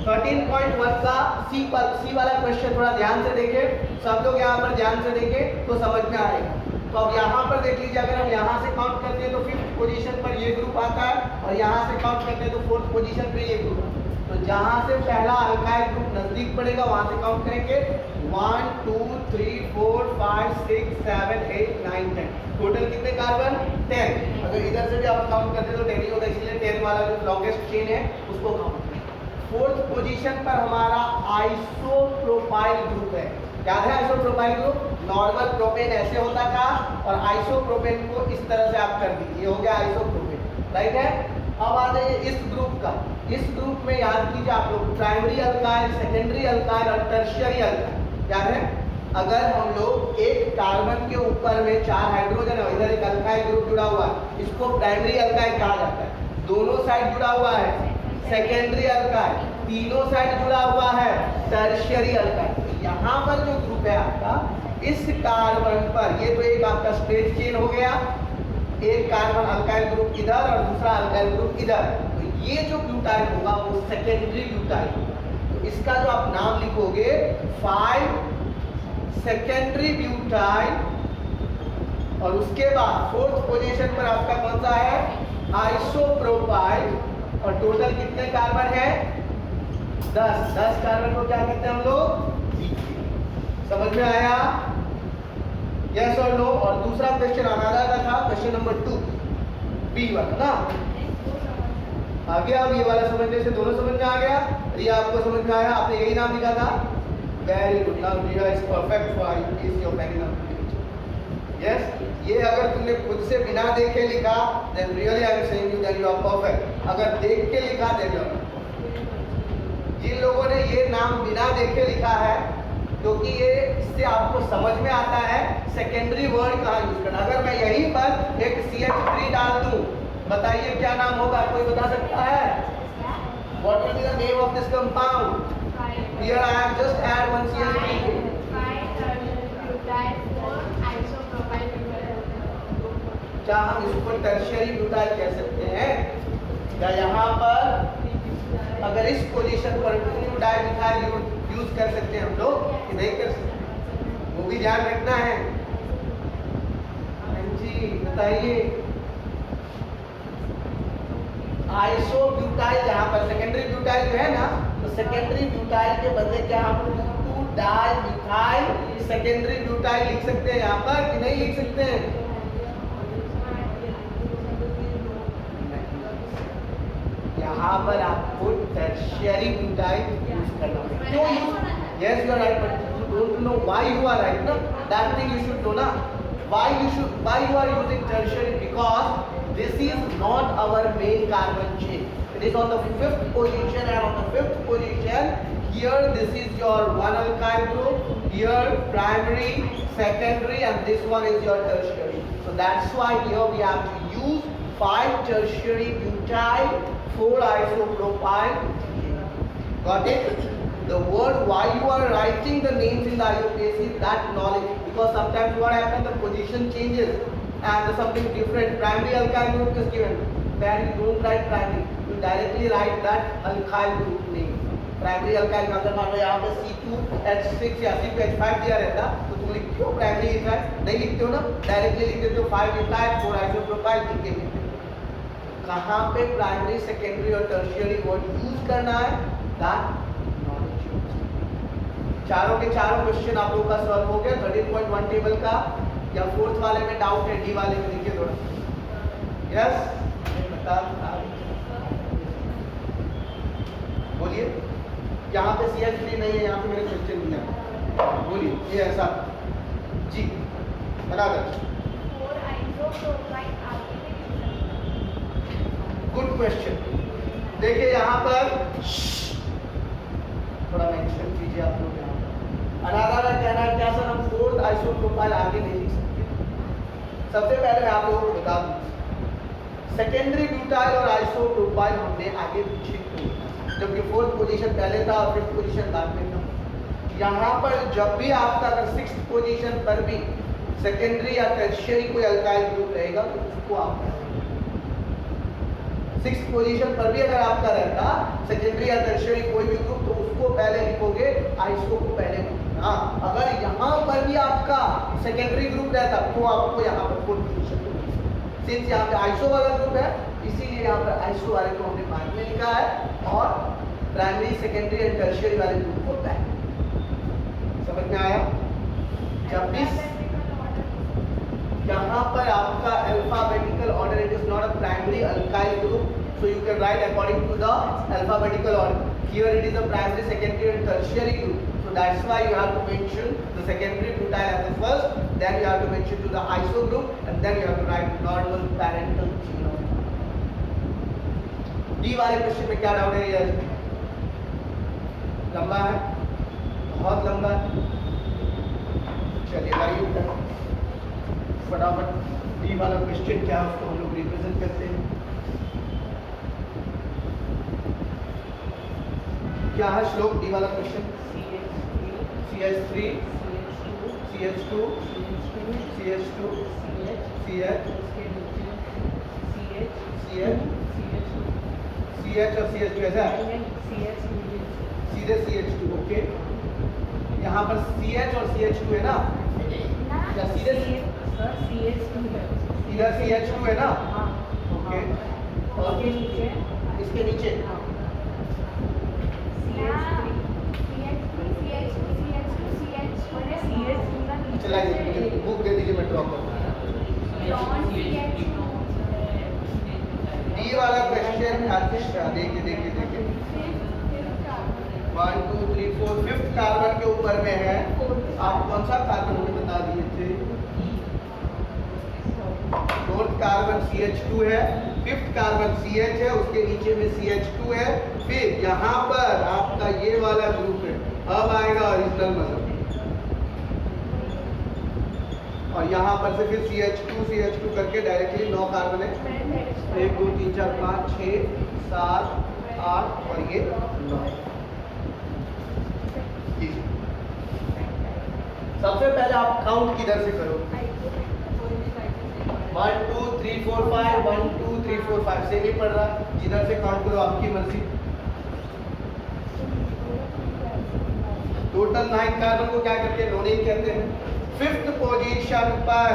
13.1 का सी वाला क्वेश्चन थोड़ा ध्यान से देखें. सब लोग यहाँ पर ध्यान से देखें तो समझ में आएगा. तो अब यहाँ पर देख लीजिए, अगर हम यहाँ से काउंट करते हैं तो फिफ्थ पोजीशन पर ये ग्रुप आता है और यहाँ से काउंट करते हैं तो फोर्थ पोजीशन पर ये ग्रुप. तो जहाँ से पहला अल्काइल ग्रुप नजदीक पड़ेगा वहाँ से काउंट करेंगे. 1 2 3 4 5 6 7 8 9 10. टोटल कितने कार्बन? 10. अगर इधर से भी आप काउंट करते तो 10 ही होगा, इसलिए 10 वाला जो लॉन्गेस्ट चेन है उसको काउंट करें. फोर्थ पोजीशन पर हमारा आइसोप्रोपाइल ग्रुप है. याद है आइसोप्रोपाइल ग्रुप? नॉर्मल प्रोपेन ऐसे होता था और आइसोप्रोपेन को इस तरह से आप कर दीजिए, हो गया आइसोप्रोपेन. राइट है. अब आ जाइए इस ग्रुप का. इस ग्रुप में याद कीजिए आप लोग प्राइमरी अल्काइल, सेकेंडरी अल्काइल और टर्शियरी अल्काइल. याद है अगर हम लोग एक कार्बन के ऊपर में 4 हाइड्रोजन है, इधर एक अल्काइल ग्रुप जुड़ा हुआ है, इसको प्राइमरी अल्काइल कहा जाता है. दोनों साइड जुड़ा हुआ है सेकेंडरी अल्काइल, तीनों साइड जुड़ा हुआ है टर्शियरी अल्काइल. तो यहाँ पर जो ग्रुप है आपका, इस कार्बन पर ये तो एक आपका स्ट्रेट चेन हो गया, एक कार्बन अल्काइल ग्रुप इधर और दूसरा अल्काइल ग्रुप इधर. तो ये जो ब्यूटाइल होगा वो सेकेंडरी ब्यूटाइल होगा. तो इसका जो आप नाम लिखोगे 5 सेकेंडरी ब्यूटाइल. और उसके बाद फोर्थ पोजीशन पर आपका कौन सा है? आइसोप्रोपाइल. और टोटल कितने कार्बन है? 10 कार्बन को क्या कहते हैं हम लोग? समझ में आया? यस और नो. और दूसरा क्वेश्चन अनादा का था, क्वेश्चन नंबर 2 बी वाला ना. आ गया. अब ये वाला समझने से दोनों समझ में आ गया. ये आपको समझ में आया? आपने यही नाम लिखा था. Very good. Now Riya is perfect for is your very नाम. यस, ये अगर तुमने खुद से बिना देखे लिखा then really I am saying you that you are perfect. अगर देख के लिखा देन यू आर. जिन लोगों ने ये नाम बिना देखे लिखा है क्योंकि ये इससे आपको समझ में आता है सेकेंडरी वर्ड कहाँ यूज करना. अगर मैं यहीं पर एक CH3 डाल दूं, बताइए क्या नाम होगा? कोई बता सकता है? What will be the name of this compound? Here I have just add one CH3. क्या हम इसको टर्शियरी ब्यूटाइल कह सकते हैं? क्या यहाँ पर अगर इस पोजीशन पर ब्यूटाइल मिथाइल यूज कर सकते हैं हम लोग कि नहीं कर सकते? वो भी ध्यान रखना है. जी बताइए. आइसोब्यूटाइल जहाँ पर सेकेंडरी ब्यूटाइल जो है ना, तो सेकेंडरी ब्यूटाइल के बदले क्या हम 2 मिथाइल सेकेंडरी ब्यूटाइल लिख सकते हैं यहाँ पर कि नहीं लिख सकते हैं? यहाँ पर आपको टर्शियरी ब्यूटाइल यूज करना है. क्यों use? Yes you are right, but you don't know why you are right ना. That thing you should know ना. why you are using tertiary? Because this is not our main carbon chain. It is on the 5th position, and on the 5th position here this is your one alkyl group, here primary, secondary, and this one is your tertiary. So that's why here we have to use 5 tertiary butyl, 4 isopropyl. Got it? The word why you are writing the names in the IUPAC, that knowledge, because sometimes what happens, the position changes and something different. Primary alkyl group is given, then you don't write primary, you directly write that alkyl group name. Primary alkyl का अगर मान लो यहाँ पे C2H6 या C2H5 दिया रहता तो तुम लिखते हो प्राइमरी इथाइल, नहीं लिखते हो ना, डायरेक्टली लिख देते हो 5 इथाइल 4 आइसोप्रोपाइल लिख के लिखते हो। कहाँ पे प्राइमरी, सेकेंडरी और टर्शियरी वर्ड यूज करना है, दैट नॉलेज। चारों के चारों क्वेश्चन आप लोगों का सॉल्व हो गया। 13.1 टेबल का या 4th वाले में डाउट है, डी वाले में देखिए थोड़ा। यस बता बोलिए। यहाँ पे CH3 नहीं है, यहाँ पे मेरे क्वेश्चन नहीं है, बोलिए ये ऐसा जी बराबर। Good question. देखिए यहाँ पर थोड़ा मेंशन कीजिए आप लोग। यहाँ पर अनादा का कहना है क्या सर, हम 4th आइसोप्रोपाइल आगे नहीं लिख सकते। सबसे पहले मैं आप लोगों को बता दूं, सेकेंडरी ब्यूटाइल और आइसोप्रोपाइल हमने आगे पीछे किया, जबकि 4th पोजीशन पहले था और 5th पोजीशन बाद में था। यहाँ पर जब भी आपका अगर 6th पोजीशन पर भी सेकेंडरी या टर्शियरी कोई अल्काइल ग्रुप रहेगा तो उसको आप 6th पोजीशन पर भी अगर आपका रहता सेकेंडरी या टर्शियरी कोई भी ग्रुप तो उसको पहले लिखोगे, आइसो को पहले लिखोगे। हाँ, अगर यहाँ पर भी आपका सेकेंडरी ग्रुप रहता तो आपको यहाँ पर 4th पोजीशन सिंस यहाँ पे आइसो वाला ग्रुप है, इसीलिए यहाँ पर आइसो वाले को हमने बाद में लिखा है और प्राइमरी, सेकेंडरी एंड टर्शियरी वाले ग्रुप को पहले। समझ में आया? जब भी यहाँ पर आपका alphabetical order, it is not a primary alkyl group, so you can write according to the alphabetical order. Here it is a primary, secondary and tertiary group, so that's why you have to mention the secondary butyl as the first, then you have to mention to the iso group, and then you have to write normal parental chain. D वाले question में क्या doubt है? ये लंबा है, बहुत लंबा है। चलिए लाइए फटाफट डी वाला क्वेश्चन क्या है उसको हम लोग रिप्रेजेंट करते हैं। क्या है श्लोक डी वाला question? CH3 CH2 CH2 CH CH और CH2 ऐसा है, सीधे CH2। ओके, यहाँ पर CH और CH2 है ना, या सीधे सीधा CH2 है ना? ओके, और इसके नीचे चलाइए, बुक दे दीजिए, मैं ड्रॉ करूँगा। डी वाला क्वेश्चन अच्छा देखिए 1 2 3 4 5th कार्बन के ऊपर में है। आप कौन सा कार्बन मुझे बता दिए थे? 4th कार्बन CH2 है, 5th कार्बन CH है, उसके नीचे में CH2 है, फिर यहाँ पर आपका ये वाला ग्रुप है। अब आएगा ओरिजिनल मतलब, और यहाँ पर से फिर CH2 करके डायरेक्टली 9 कार्बन है, 1 2 3 4 5 6 7 8 और ये 9। सबसे पहले आप काउंट किधर से करो? 1 2 3 4 5 1 2 3 4 5 से नहीं पड़ रहा, जिधर से काउंट करो, आपकी मर्जी। टोटल 9 कार्बन को क्या करते हैं? नोनिन कहते हैं। 5th पोजीशन पर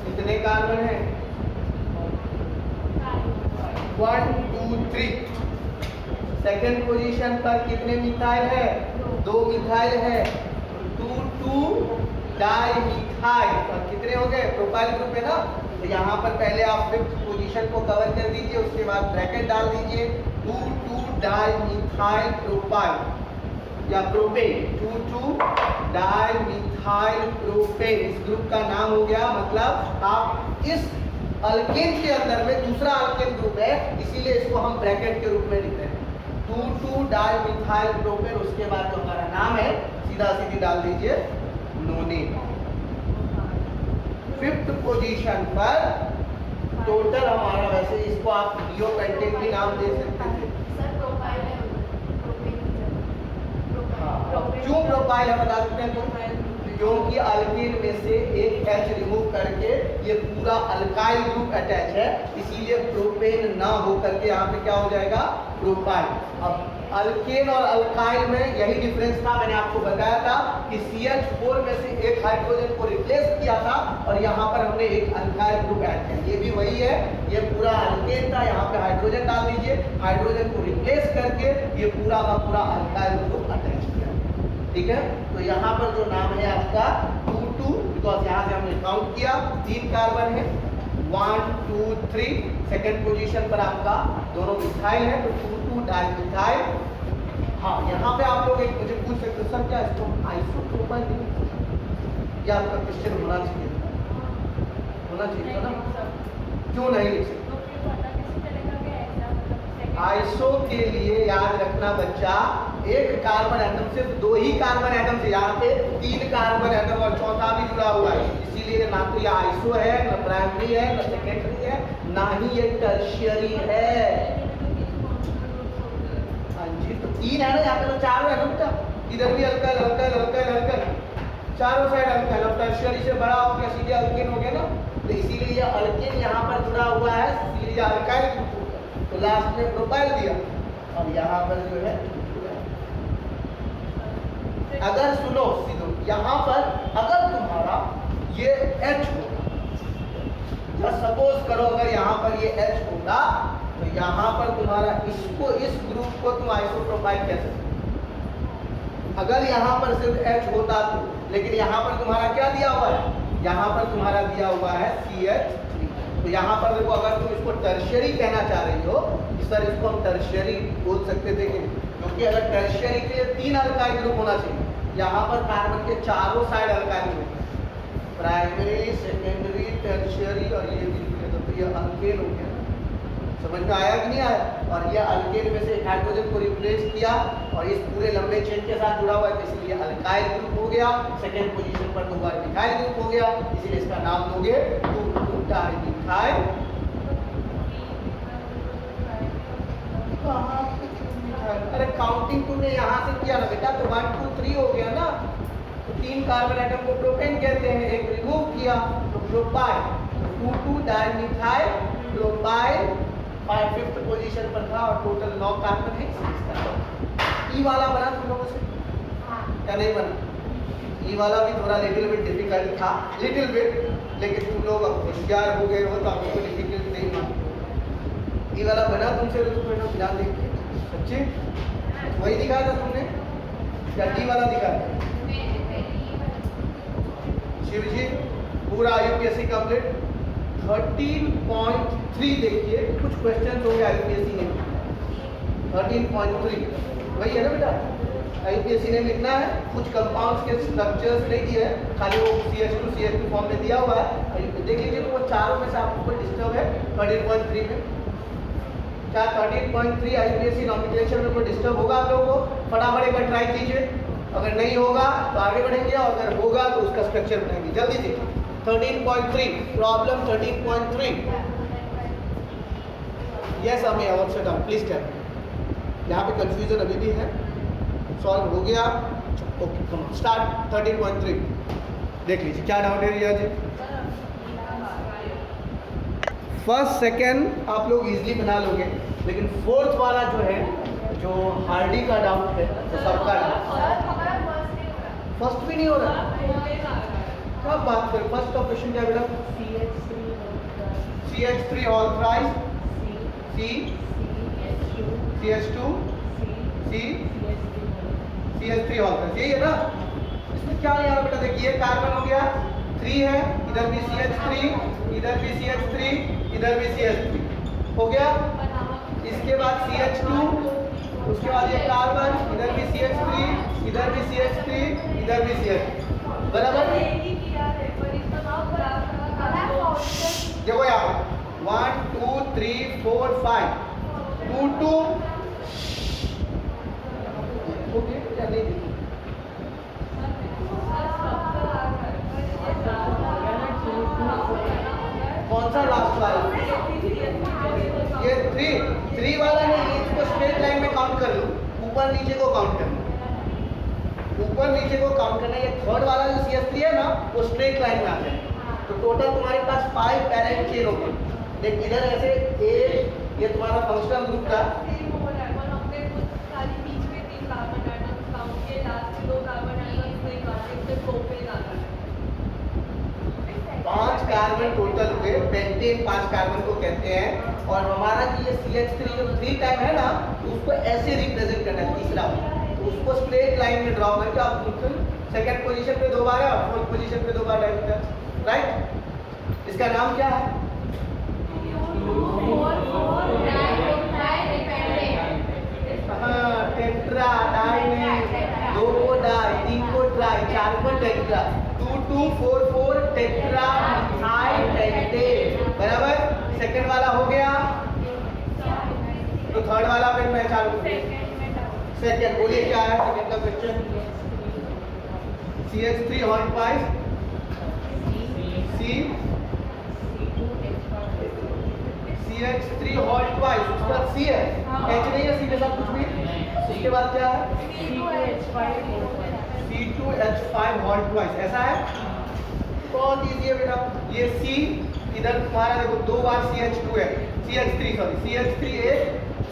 कितने कार्बन है? 1 2 3। सेकंड पोजीशन पर कितने मिथाइल है? 2 मिथाइल है, 2 डाइमिथाइल। और कितने हो गए? प्रोपाइल ग्रुप है ना, तो यहाँ पर पहले आप 5th पोजीशन को कवर कर दीजिए, उसके बाद ब्रैकेट डाल दीजिए 2 डाइमिथाइल प्रोपाइल। या प्रोपेन, 2,2 डाइमिथाइल प्रोपेन, इस ग्रुप का नाम हो गया। मतलब आप इस अल्केन के अंदर में दूसरा अल्केन ग्रुप है, इसीलिए इसको हम ब्रैकेट के रूप में लिख रहे हैं 2,2 डाइमिथाइल प्रोपेन। उसके बाद जो हमारा नाम है सीधा सीधी डाल दीजिए नोनेन। 5th पोजीशन पर टोटल हमारा, वैसे इसको आप नियोपेंटेन भी नाम दे सकते थे। क्यों प्रोपाइल है बता सकते हैं क्योंकि अल्कीन में से एक H रिमूव करके ये पूरा अल्काइल ग्रुप अटैच है, इसीलिए प्रोपेन ना हो करके यहाँ पे क्या हो जाएगा प्रोपाइल। अब अल्केन और अल्काइल में यही डिफरेंस था, मैंने आपको बताया था कि CH4 में से एक हाइड्रोजन को रिप्लेस किया था और यहाँ पर हमने एक अल्काइल ग्रुप ऐड किया। ये भी वही है, ये पूरा अल्केन था, यहाँ पे हाइड्रोजन डाल दीजिए, हाइड्रोजन को रिप्लेस करके ये पूरा का पूरा अल्काइल ग्रुप अटैच किया। ठीक है, तो यहाँ पर जो नाम है आपका 2,2, बिकॉज यहाँ से हमने काउंट किया 3 कार्बन है, 1 2 3। सेकेंड पोजीशन पर आपका दोनों मिथाइल है, तो 2,2 डाइमिथाइल। हाँ, यहाँ पे आप लोग एक मुझे पूछ सकते हो सर क्या इसको आइसोप्रोपाइल नहीं, या आपका क्वेश्चन होना चाहिए था ना, क्यों नहीं लिख सकते? आइसो के लिए याद रखना बच्चा, एक कार्बन एटम, सिर्फ 2 ही कार्बन एटम से, यहाँ पे 3 कार्बन एटम और चौथा भी जुड़ा हुआ है, इसीलिए ना तो ये आइसो है, ना प्राइमरी है, ना सेकेंडरी है, ना ही ये टर्शियरी है। हाँ जी, तो 3 है ना, यहाँ पे तो 4 है ना बेटा, इधर भी अल्काइल अल्काइल अल्काइल अल्काइल, चारों साइड अल्काइल। अब टर्शियरी से बड़ा हो गया, सीधे अल्केन हो गया ना, तो इसीलिए ये अल्केन यहाँ पर जुड़ा हुआ है, इसीलिए ये अल्काइल, तो लास्ट में प्रोपाइल दिया। और यहाँ पर जो है अगर सुनो सीधो, यहाँ पर अगर तुम्हारा ये H होगा, या सपोज करो अगर यहाँ पर ये H होगा, तो यहाँ पर तुम्हारा इसको, इस ग्रुप को तुम आइसोप्रोपाइल कह सकते। अगर यहाँ पर सिर्फ H होता तो, लेकिन यहाँ पर तुम्हारा क्या दिया हुआ है, यहाँ पर तुम्हारा दिया हुआ है CH3। तो यहाँ पर देखो, अगर तुम इसको टर्शियरी कहना चाह रही हो कि सर इसको हम टर्शियरी बोल सकते थे, क्योंकि अगर टर्शियरी के लिए 3 अल्काइल ग्रुप होना चाहिए, यहाँ पर कार्बन के चारों side alkyl group, primary secondary tertiary, और ये भी तो ये अल्केन हो गया। समझ में आया कि नहीं आया? और ये अल्केन में से एक हाइड्रोजन को रिप्लेस किया और इस पूरे लंबे चेन के साथ जुड़ा हुआ है, तो इसलिए अल्काइल ग्रुप हो गया। सेकेंड पोजीशन पर 2 बार मिथाइल ग्रुप हो गया, इसीलिए इसका नाम दोगे 2,2 डाइमिथाइल। अरे काउंटिंग तुमने यहाँ से किया ना बेटा, तो 1 2 3 हो गया ना, तो 3 कार्बन एटम को प्रोपेन कहते हैं, एक रिमूव किया तो propyl, 2,2 dimethyl propyl. 5th position पर था और टोटल 9 कार्बन है। ई वाला बना तुम लोगों से क्या नहीं बना? ई वाला भी थोड़ा लिटिल बिट डिफिकल्ट था, लिटिल बिट, लेकिन तुम लोग अब होशियार हो गए हो तो आपको डिफिकल्ट नहीं मानते। ई वाला बना तुमसे, तो मैंने ध्यान देखिए सच्ची वही दिखाया था तुमने, या डी वाला दिखाया? शिव जी पूरा यूपीएससी कंप्लीट 13.3 देखिए, कुछ क्वेश्चन हो गया यूपीएससी ने 13.3 वही है ना बेटा, यूपीएससी ने लिखना है, कुछ कंपाउंड्स के स्ट्रक्चर्स नहीं दिए हैं, खाली वो CH2 फॉर्म में दिया हुआ है। देख लीजिए तो वो चारों में से आपको कोई डिस्टर्ब है 13.3 में, क्या 13.3 यूपीएससी नॉमिनेशन में कोई डिस्टर्ब होगा आप लोगों को? फटाफट एक बार ट्राई कीजिए, अगर नहीं होगा तो आगे बढ़ेंगे, और अगर होगा तो उसका स्ट्रक्चर बनाएंगे। जल्दी से 13.3 प्रॉब्लम 13.3। यस हमें और शट डाउन प्लीज टेल, यहाँ पे कंफ्यूजन अभी भी है, सॉल्व हो गया? ओके कम स्टार्ट। 13.3 देख लीजिए क्या डाउट है रिया जी। फर्स्ट सेकेंड आप लोग इजीली बना लोगे, लेकिन फोर्थ वाला जो है, जो हार्डी का डाउट है, तो सबका फर्स्ट भी नहीं हो रहा, कब बात करें? फर्स्ट का क्वेश्चन क्या बेटा? CH3 all thrice, CH2 CH3 all thrice, यही है ना? इसमें क्या नहीं आ रहा बेटा? देखिए कार्बन हो गया 3 है, इधर भी CH3, इधर भी CH3, इधर भी CH3 हो गया। इसके बाद CH2, उसके बाद ये कार्बन, इधर भी CH3, इधर भी CH3, इधर भी CH3, बराबर। देखो यहाँ 1 2 3 4 5 2 2 ओके या नहीं? कौन सा लास्ट वाला? ये 3 वाला नहीं, इसको स्ट्रेट लाइन में काउंट कर लो, ऊपर नीचे को काउंट करना, ऊपर नीचे को काउंट करना। ये थर्ड वाला जो CH3 है ना, वो स्ट्रेट लाइन में आ जाए। तो टोटल तुम्हारे पास 5 पैरेंट चेन हो गए। देख इधर ऐसे ये तुम्हारा फंक्शनल ग्रुप था। पांच कार्बन टोटल हुए, पेंटेन 5 कार्बन को कहते हैं। और हमारा ये CH3 जो 3 टाइम है ना, उसको ऐसे रिप्रेजेंट करना है, तीसरा तो उसको स्ट्रेट लाइन में ड्रॉ करके आप बिल्कुल सेकंड पोजीशन पे 2 बार है और फोर्थ पोजीशन पे 2 बार डायरेक्ट, राइट। इसका नाम क्या है? टेट्रा डाइनेट, 2 को डाई, 3 को ट्राई, 4 को टेट्रा, 2 2 4 4 टेट्रा मिथाइल पेंटेन, बराबर। सेकंड वाला हो गया, तो थर्ड वाला फिर मैं चालू सेकंड। बोलिए क्या है सेकंड का question? CH3 hot wise CH3 hot wise, उसके बाद C है, H नहीं है, C के साथ कुछ भी। उसके बाद क्या है? C2H5 हॉट वाइज, ऐसा है। बहुत इजी है बेटा। ये C इधर तुम्हारा देखो 2 बार CH2 है, CH3 सॉरी, CH3 एक,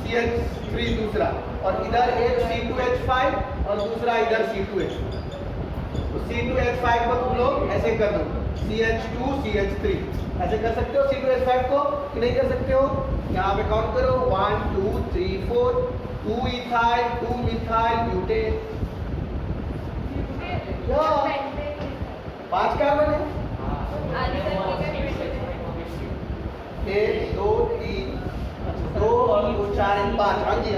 CH3 दूसरा, और इधर एक C2H5 और दूसरा इधर C2H। तो C2H5 को तुम लोग ऐसे कर दो, CH2 CH3 ऐसे कर सकते हो। C2H5 को कि नहीं कर सकते हो? यहाँ पे काउंट करो 1 2 3 4 2 इथाइल 2 मिथाइल ब्यूटेन, 5 कार्बन है। 1 2 3 2 और 2 4 5, हाँ जी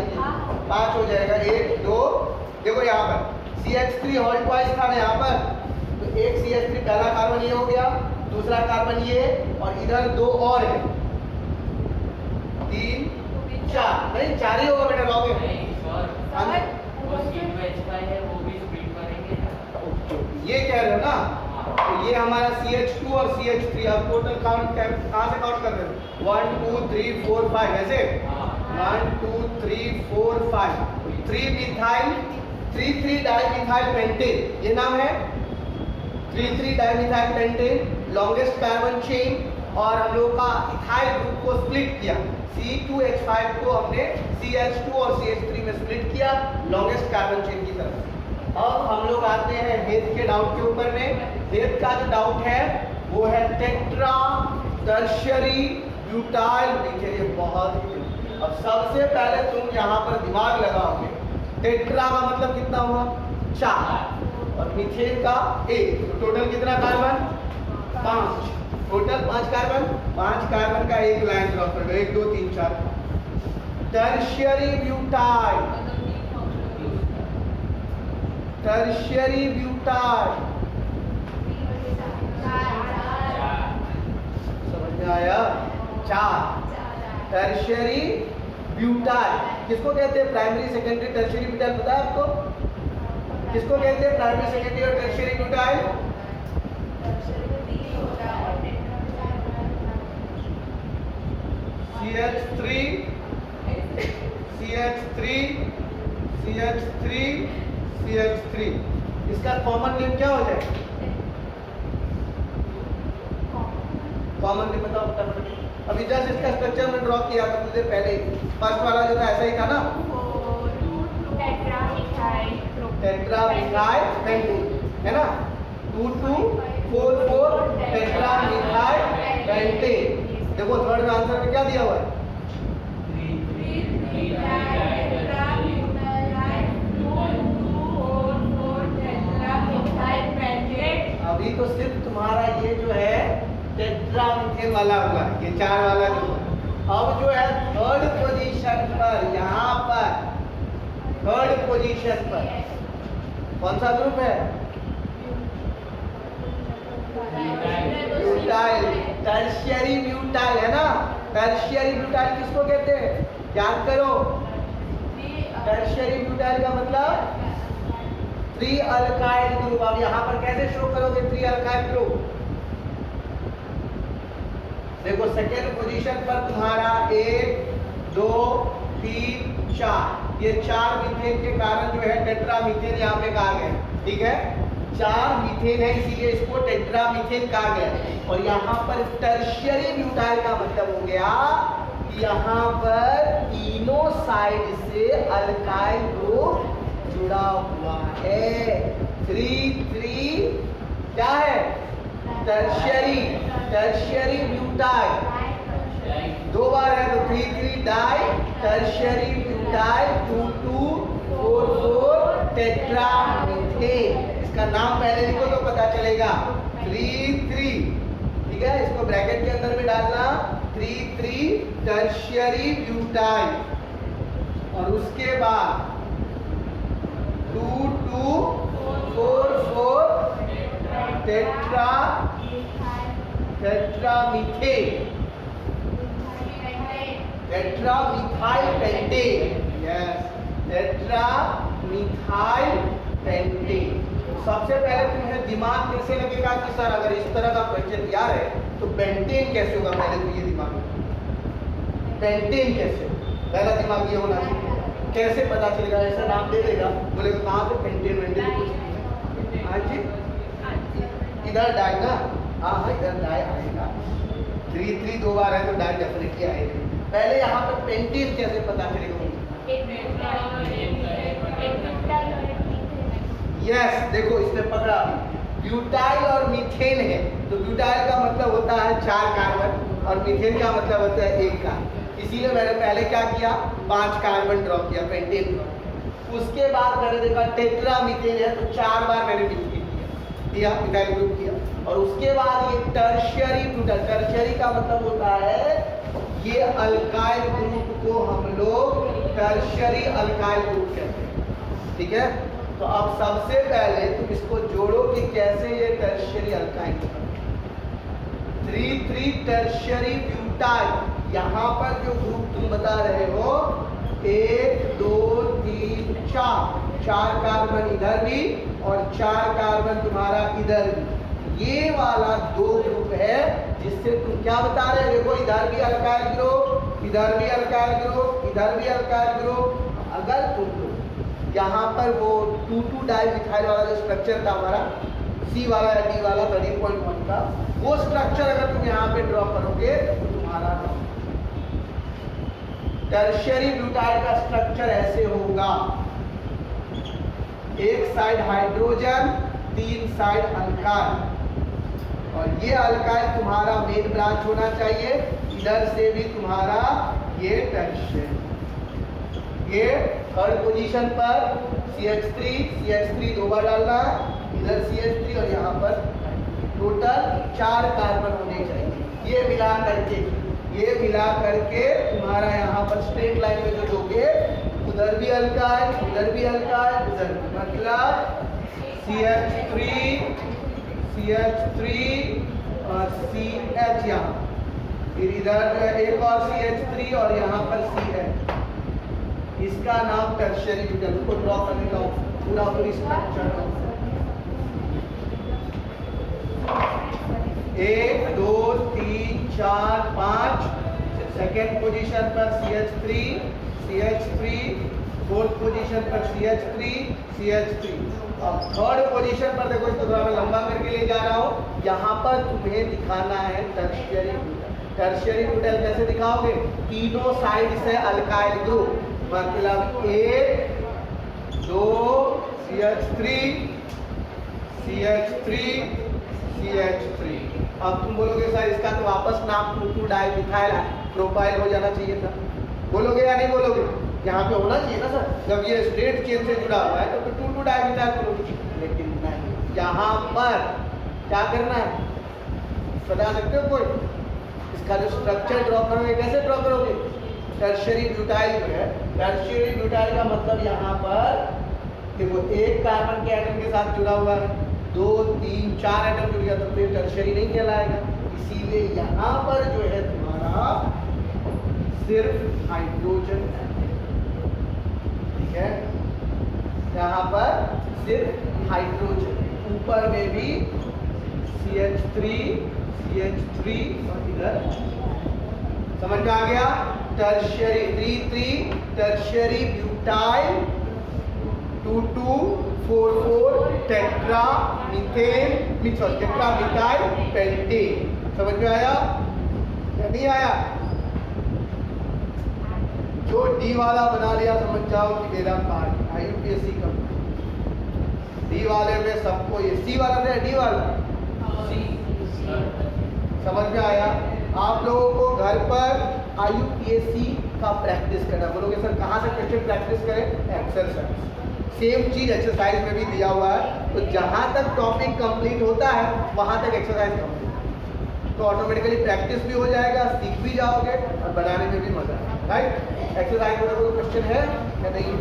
5 हो जाएगा। 1 2, देखो यहाँ पर CH3 हॉट वाइज था ना यहाँ पर, तो एक CH3 पहला कार्बन ये हो गया, दूसरा कार्बन ये, और इधर 2 और है, 3 4 नहीं 4 ही होगा बेटा, रॉन्ग है। ये कह रहे हो ना, तो ये हमारा CH2 और CH3। अब टोटल काउंट कहाँ से काउंट कर रहे हो? 1 2 3 4 5 ऐसे 1 2 3 4 5 3 मिथाइल 3 डाइमिथाइल पेंटेन, ये नाम है 3 dimethyl pentane, longest carbon chain. और हम लोग का इथाइल ग्रुप को स्प्लिट किया, C2H5 को हमने CH2 और CH3 में स्प्लिट किया लॉन्गेस्ट कार्बन चेन की तरफ। अब हम लोग आते हैं हेथ के डाउट के ऊपर में। हेथ का जो डाउट है वो है टेट्रा टर्शियरी ब्यूटाइल मीथेन। ये बहुत ही, अब सबसे पहले तुम यहाँ पर दिमाग लगाओगे, टेट्रा का मतलब कितना हुआ? 4, और मीथेन का 1, तो टोटल कितना कार्बन? 5, total 5 carbon. 5 कार्बन का एक लाइन ड्रॉ कर दो, 1 2 3 4। टर्शियरी ब्यूटाइल, टर्शियरी ब्यूटाइल, समझ में आया? 4 टर्शियरी ब्यूटाइल। किसको कहते हैं? प्राइमरी सेकेंडरी टर्शियरी ब्यूटाइल, पता है आपको? किसको कहते हैं प्राइमरी सेकेंडरी और tertiary butyl? CH3 CH3 CH3 CH3, इसका कॉमन नेम क्या हो जाए? कॉमन नेम बताओ फटाफट। अभी जस्ट इसका स्ट्रक्चर में ड्रॉ किया था कुछ देर पहले, फर्स्ट वाला जो था ऐसा ही था ना, टेट्रा मिथाइल पेंटेन, है ना? 2 2 4 4 टेट्रा मिथाइल पेंटेन। देखो थर्ड में आंसर में क्या दिया हुआ है? अभी तो सिर्फ तुम्हारा ये जो है टेट्रा मिथेन वाला हुआ, ये 4 वाला जो है। अब जो है थर्ड पोजीशन पर, यहाँ पर थर्ड पोजीशन पर कौन सा ग्रुप है? ब्यूटाइल, टर्शियरी ब्यूटाइल है ना। टर्शियरी ब्यूटाइल किसको कहते हैं? याद करो, टर्शियरी ब्यूटाइल का मतलब 3 अल्काइल ग्रुप। अब यहाँ पर कैसे शो करोगे 3 अल्काइल ग्रुप? देखो सेकेंड पोजीशन पर तुम्हारा 1 2 3 4, ये 4 मीथेन के कारण जो है टेट्रामीथेन यहाँ पे कहा गया, ठीक है। 4 मीथेन है इसीलिए इसको टेट्रामीथेन कहा गया। और यहाँ पर टर्शियरी ब्यूटाइल का मतलब हो गया कि यहाँ पर तीनों साइड से अल्काइल ग्रुप जुड़ा हुआ है। 3 क्या है? Tertiary butyl. 2 बार है तो 3 डाई टर्शियरी ब्यूटाइल 2 4 टेट्रामीथेन। इसका नाम पहले लिखो तो पता चलेगा। 3 ठीक है, इसको ब्रैकेट के अंदर में डालना। 3 टर्शियरी ब्यूटाइल और उसके बाद 2 4 tetramethane, tetramethyl pentane. Yes, tetramethyl pentane. सबसे पहले तुम्हें दिमाग कैसे लगेगा कि सर अगर इस तरह का क्वेश्चन दिया है तो पेंटेन कैसे होगा? पहले तो ये दिमाग में पेंटेन कैसे, पहला दिमाग ये होना चाहिए। कैसे पता चलेगा? ऐसा नाम दे देगा, बोलेगा कहाँ से पेंटेन वेंटेन। हाँ जी, इधर डाई ना, हाँ इधर डाई आएगा। 3 2 बार है तो डाई डेफिनेटली आएगा। पहले यहाँ पर पेंटेन कैसे पता चलेगा? यस, देखो इसने पकड़ा। ब्यूटाइल और मीथेन है तो ब्यूटाइल का मतलब होता है 4 कार्बन और मीथेन का मतलब होता है 1 कार्बन। इसीलिए मैंने पहले क्या किया? 5 कार्बन ड्रॉ किया पेंटेन पर। उसके बाद मैंने देखा टेट्रामीथेन है तो 4 बार मैंने दिया मिथाइल ग्रुप किया। और उसके बाद ये टर्शियरी ब्यूटाइल, टर्शियरी का मतलब होता है ये अल्काइल ग्रुप को हम लोग टर्शियरी अल्काइल ग्रुप कहते हैं, ठीक है। तो अब सबसे पहले तुम इसको जोड़ो कि कैसे ये tertiary alkyl group. 3 tertiary butyl. यहाँ पर जो ग्रुप तुम बता रहे हो 1 2 3 4 कार्बन इधर भी और 4 कार्बन तुम्हारा इधर भी। ये वाला 2 ग्रुप है जिससे तुम क्या बता रहे हो? देखो इधर भी अल्काइल ग्रुप, इधर भी अल्काइल ग्रुप, इधर भी अल्काइल ग्रुप। अगर तुम यहाँ पर वो 2 डाइमिथाइल वाला जो स्ट्रक्चर था हमारा C वाला या D वाला 13.1 का, वो स्ट्रक्चर अगर तुम यहाँ पे ड्रॉ करोगे तो तुम्हारा टर्शियरी ब्यूटाइल का स्ट्रक्चर ऐसे होगा। एक साइड हाइड्रोजन, 3 साइड अल्काइल। और ये अल्काइल तुम्हारा मेन ब्रांच होना चाहिए। इधर से भी तुम्हारा ये टर्शियरी। ये थर्ड पोजीशन पर CH3 2 बार डालना, इधर CH3 और यहाँ पर टोटल 4 कार्बन होने चाहिए। ये मिला करके तुम्हारा यहाँ पर स्ट्रेट लाइन में जो दोगे उधर भी अल्काइल, उधर भी अल्काइल, उधर भी, मतलब CH3 और CH यहाँ, फिर इधर एक और CH3 और यहाँ पर CH। इसका नाम टर्शियरी ब्यूटाइल को ड्रॉ करने का पूरी स्ट्रक्चर। 1 2 3 4 5। सेकेंड पोजीशन पर CH3, फोर्थ पोजीशन पर CH3। अब थर्ड पोजीशन पर देखो, इसको थोड़ा मैं लंबा करके ले जा रहा हूँ। यहाँ पर तुम्हें दिखाना है टर्शियरी ब्यूटाइल। टर्शियरी ब्यूटाइल कैसे दिखाओगे? तीनों साइड से अल्काइल ग्रुप, मतलब 1 2 CH3। अब तुम बोलोगे सर इसका तो वापस नाम 2 डाइमिथाइल प्रोपाइल हो जाना चाहिए था। बोलोगे या नहीं बोलोगे? यहाँ पे होना चाहिए ना सर, जब ये स्ट्रेट चेन से जुड़ा हुआ है तो 2 डाइमिथाइल बोलोगे, लेकिन नहीं। यहाँ पर क्या करना है बता सकते हो कोई? इसका जो स्ट्रक्चर ड्रॉ करोगे कैसे ड्रॉ करोगे? टर्शियरी ब्यूटाइल जो है, टर्शियरी ब्यूटाइल का मतलब यहाँ पर देखो एक कार्बन के एटम के साथ जुड़ा हुआ है, 2 3 4 एटम जुड़ गया तो फिर टर्शियरी नहीं कहलाएगा। इसीलिए यहाँ पर जो है तुम्हारा सिर्फ हाइड्रोजन है, ठीक है, यहाँ पर सिर्फ हाइड्रोजन, ऊपर में भी CH3 और इधर, समझ में आ गया। Tertiary 3 tertiary butyl, 2,2,4,4 tetra methyl pentane. समझ में आया या नहीं आया? जो डी वाला बना लिया समझ जाओ कि मेरा पार्ट IUPAC का। डी वाले में सबको ये सी वाला था, डी वाला समझ में आया? आप लोगों को घर पर IUPAC का प्रैक्टिस करना। बोलोगे सर कहाँ से क्वेश्चन प्रैक्टिस करें? एक्सरसाइज। सेम चीज एक्सरसाइज में भी दिया हुआ है, तो जहाँ तक टॉपिक कंप्लीट होता है वहाँ तक एक्सरसाइज कंप्लीट, तो ऑटोमेटिकली प्रैक्टिस भी हो जाएगा, सीख भी जाओगे और बनाने में भी मजा आएगा। राइट? एक्सरसाइज में कोई क्वेश्चन है या नहीं?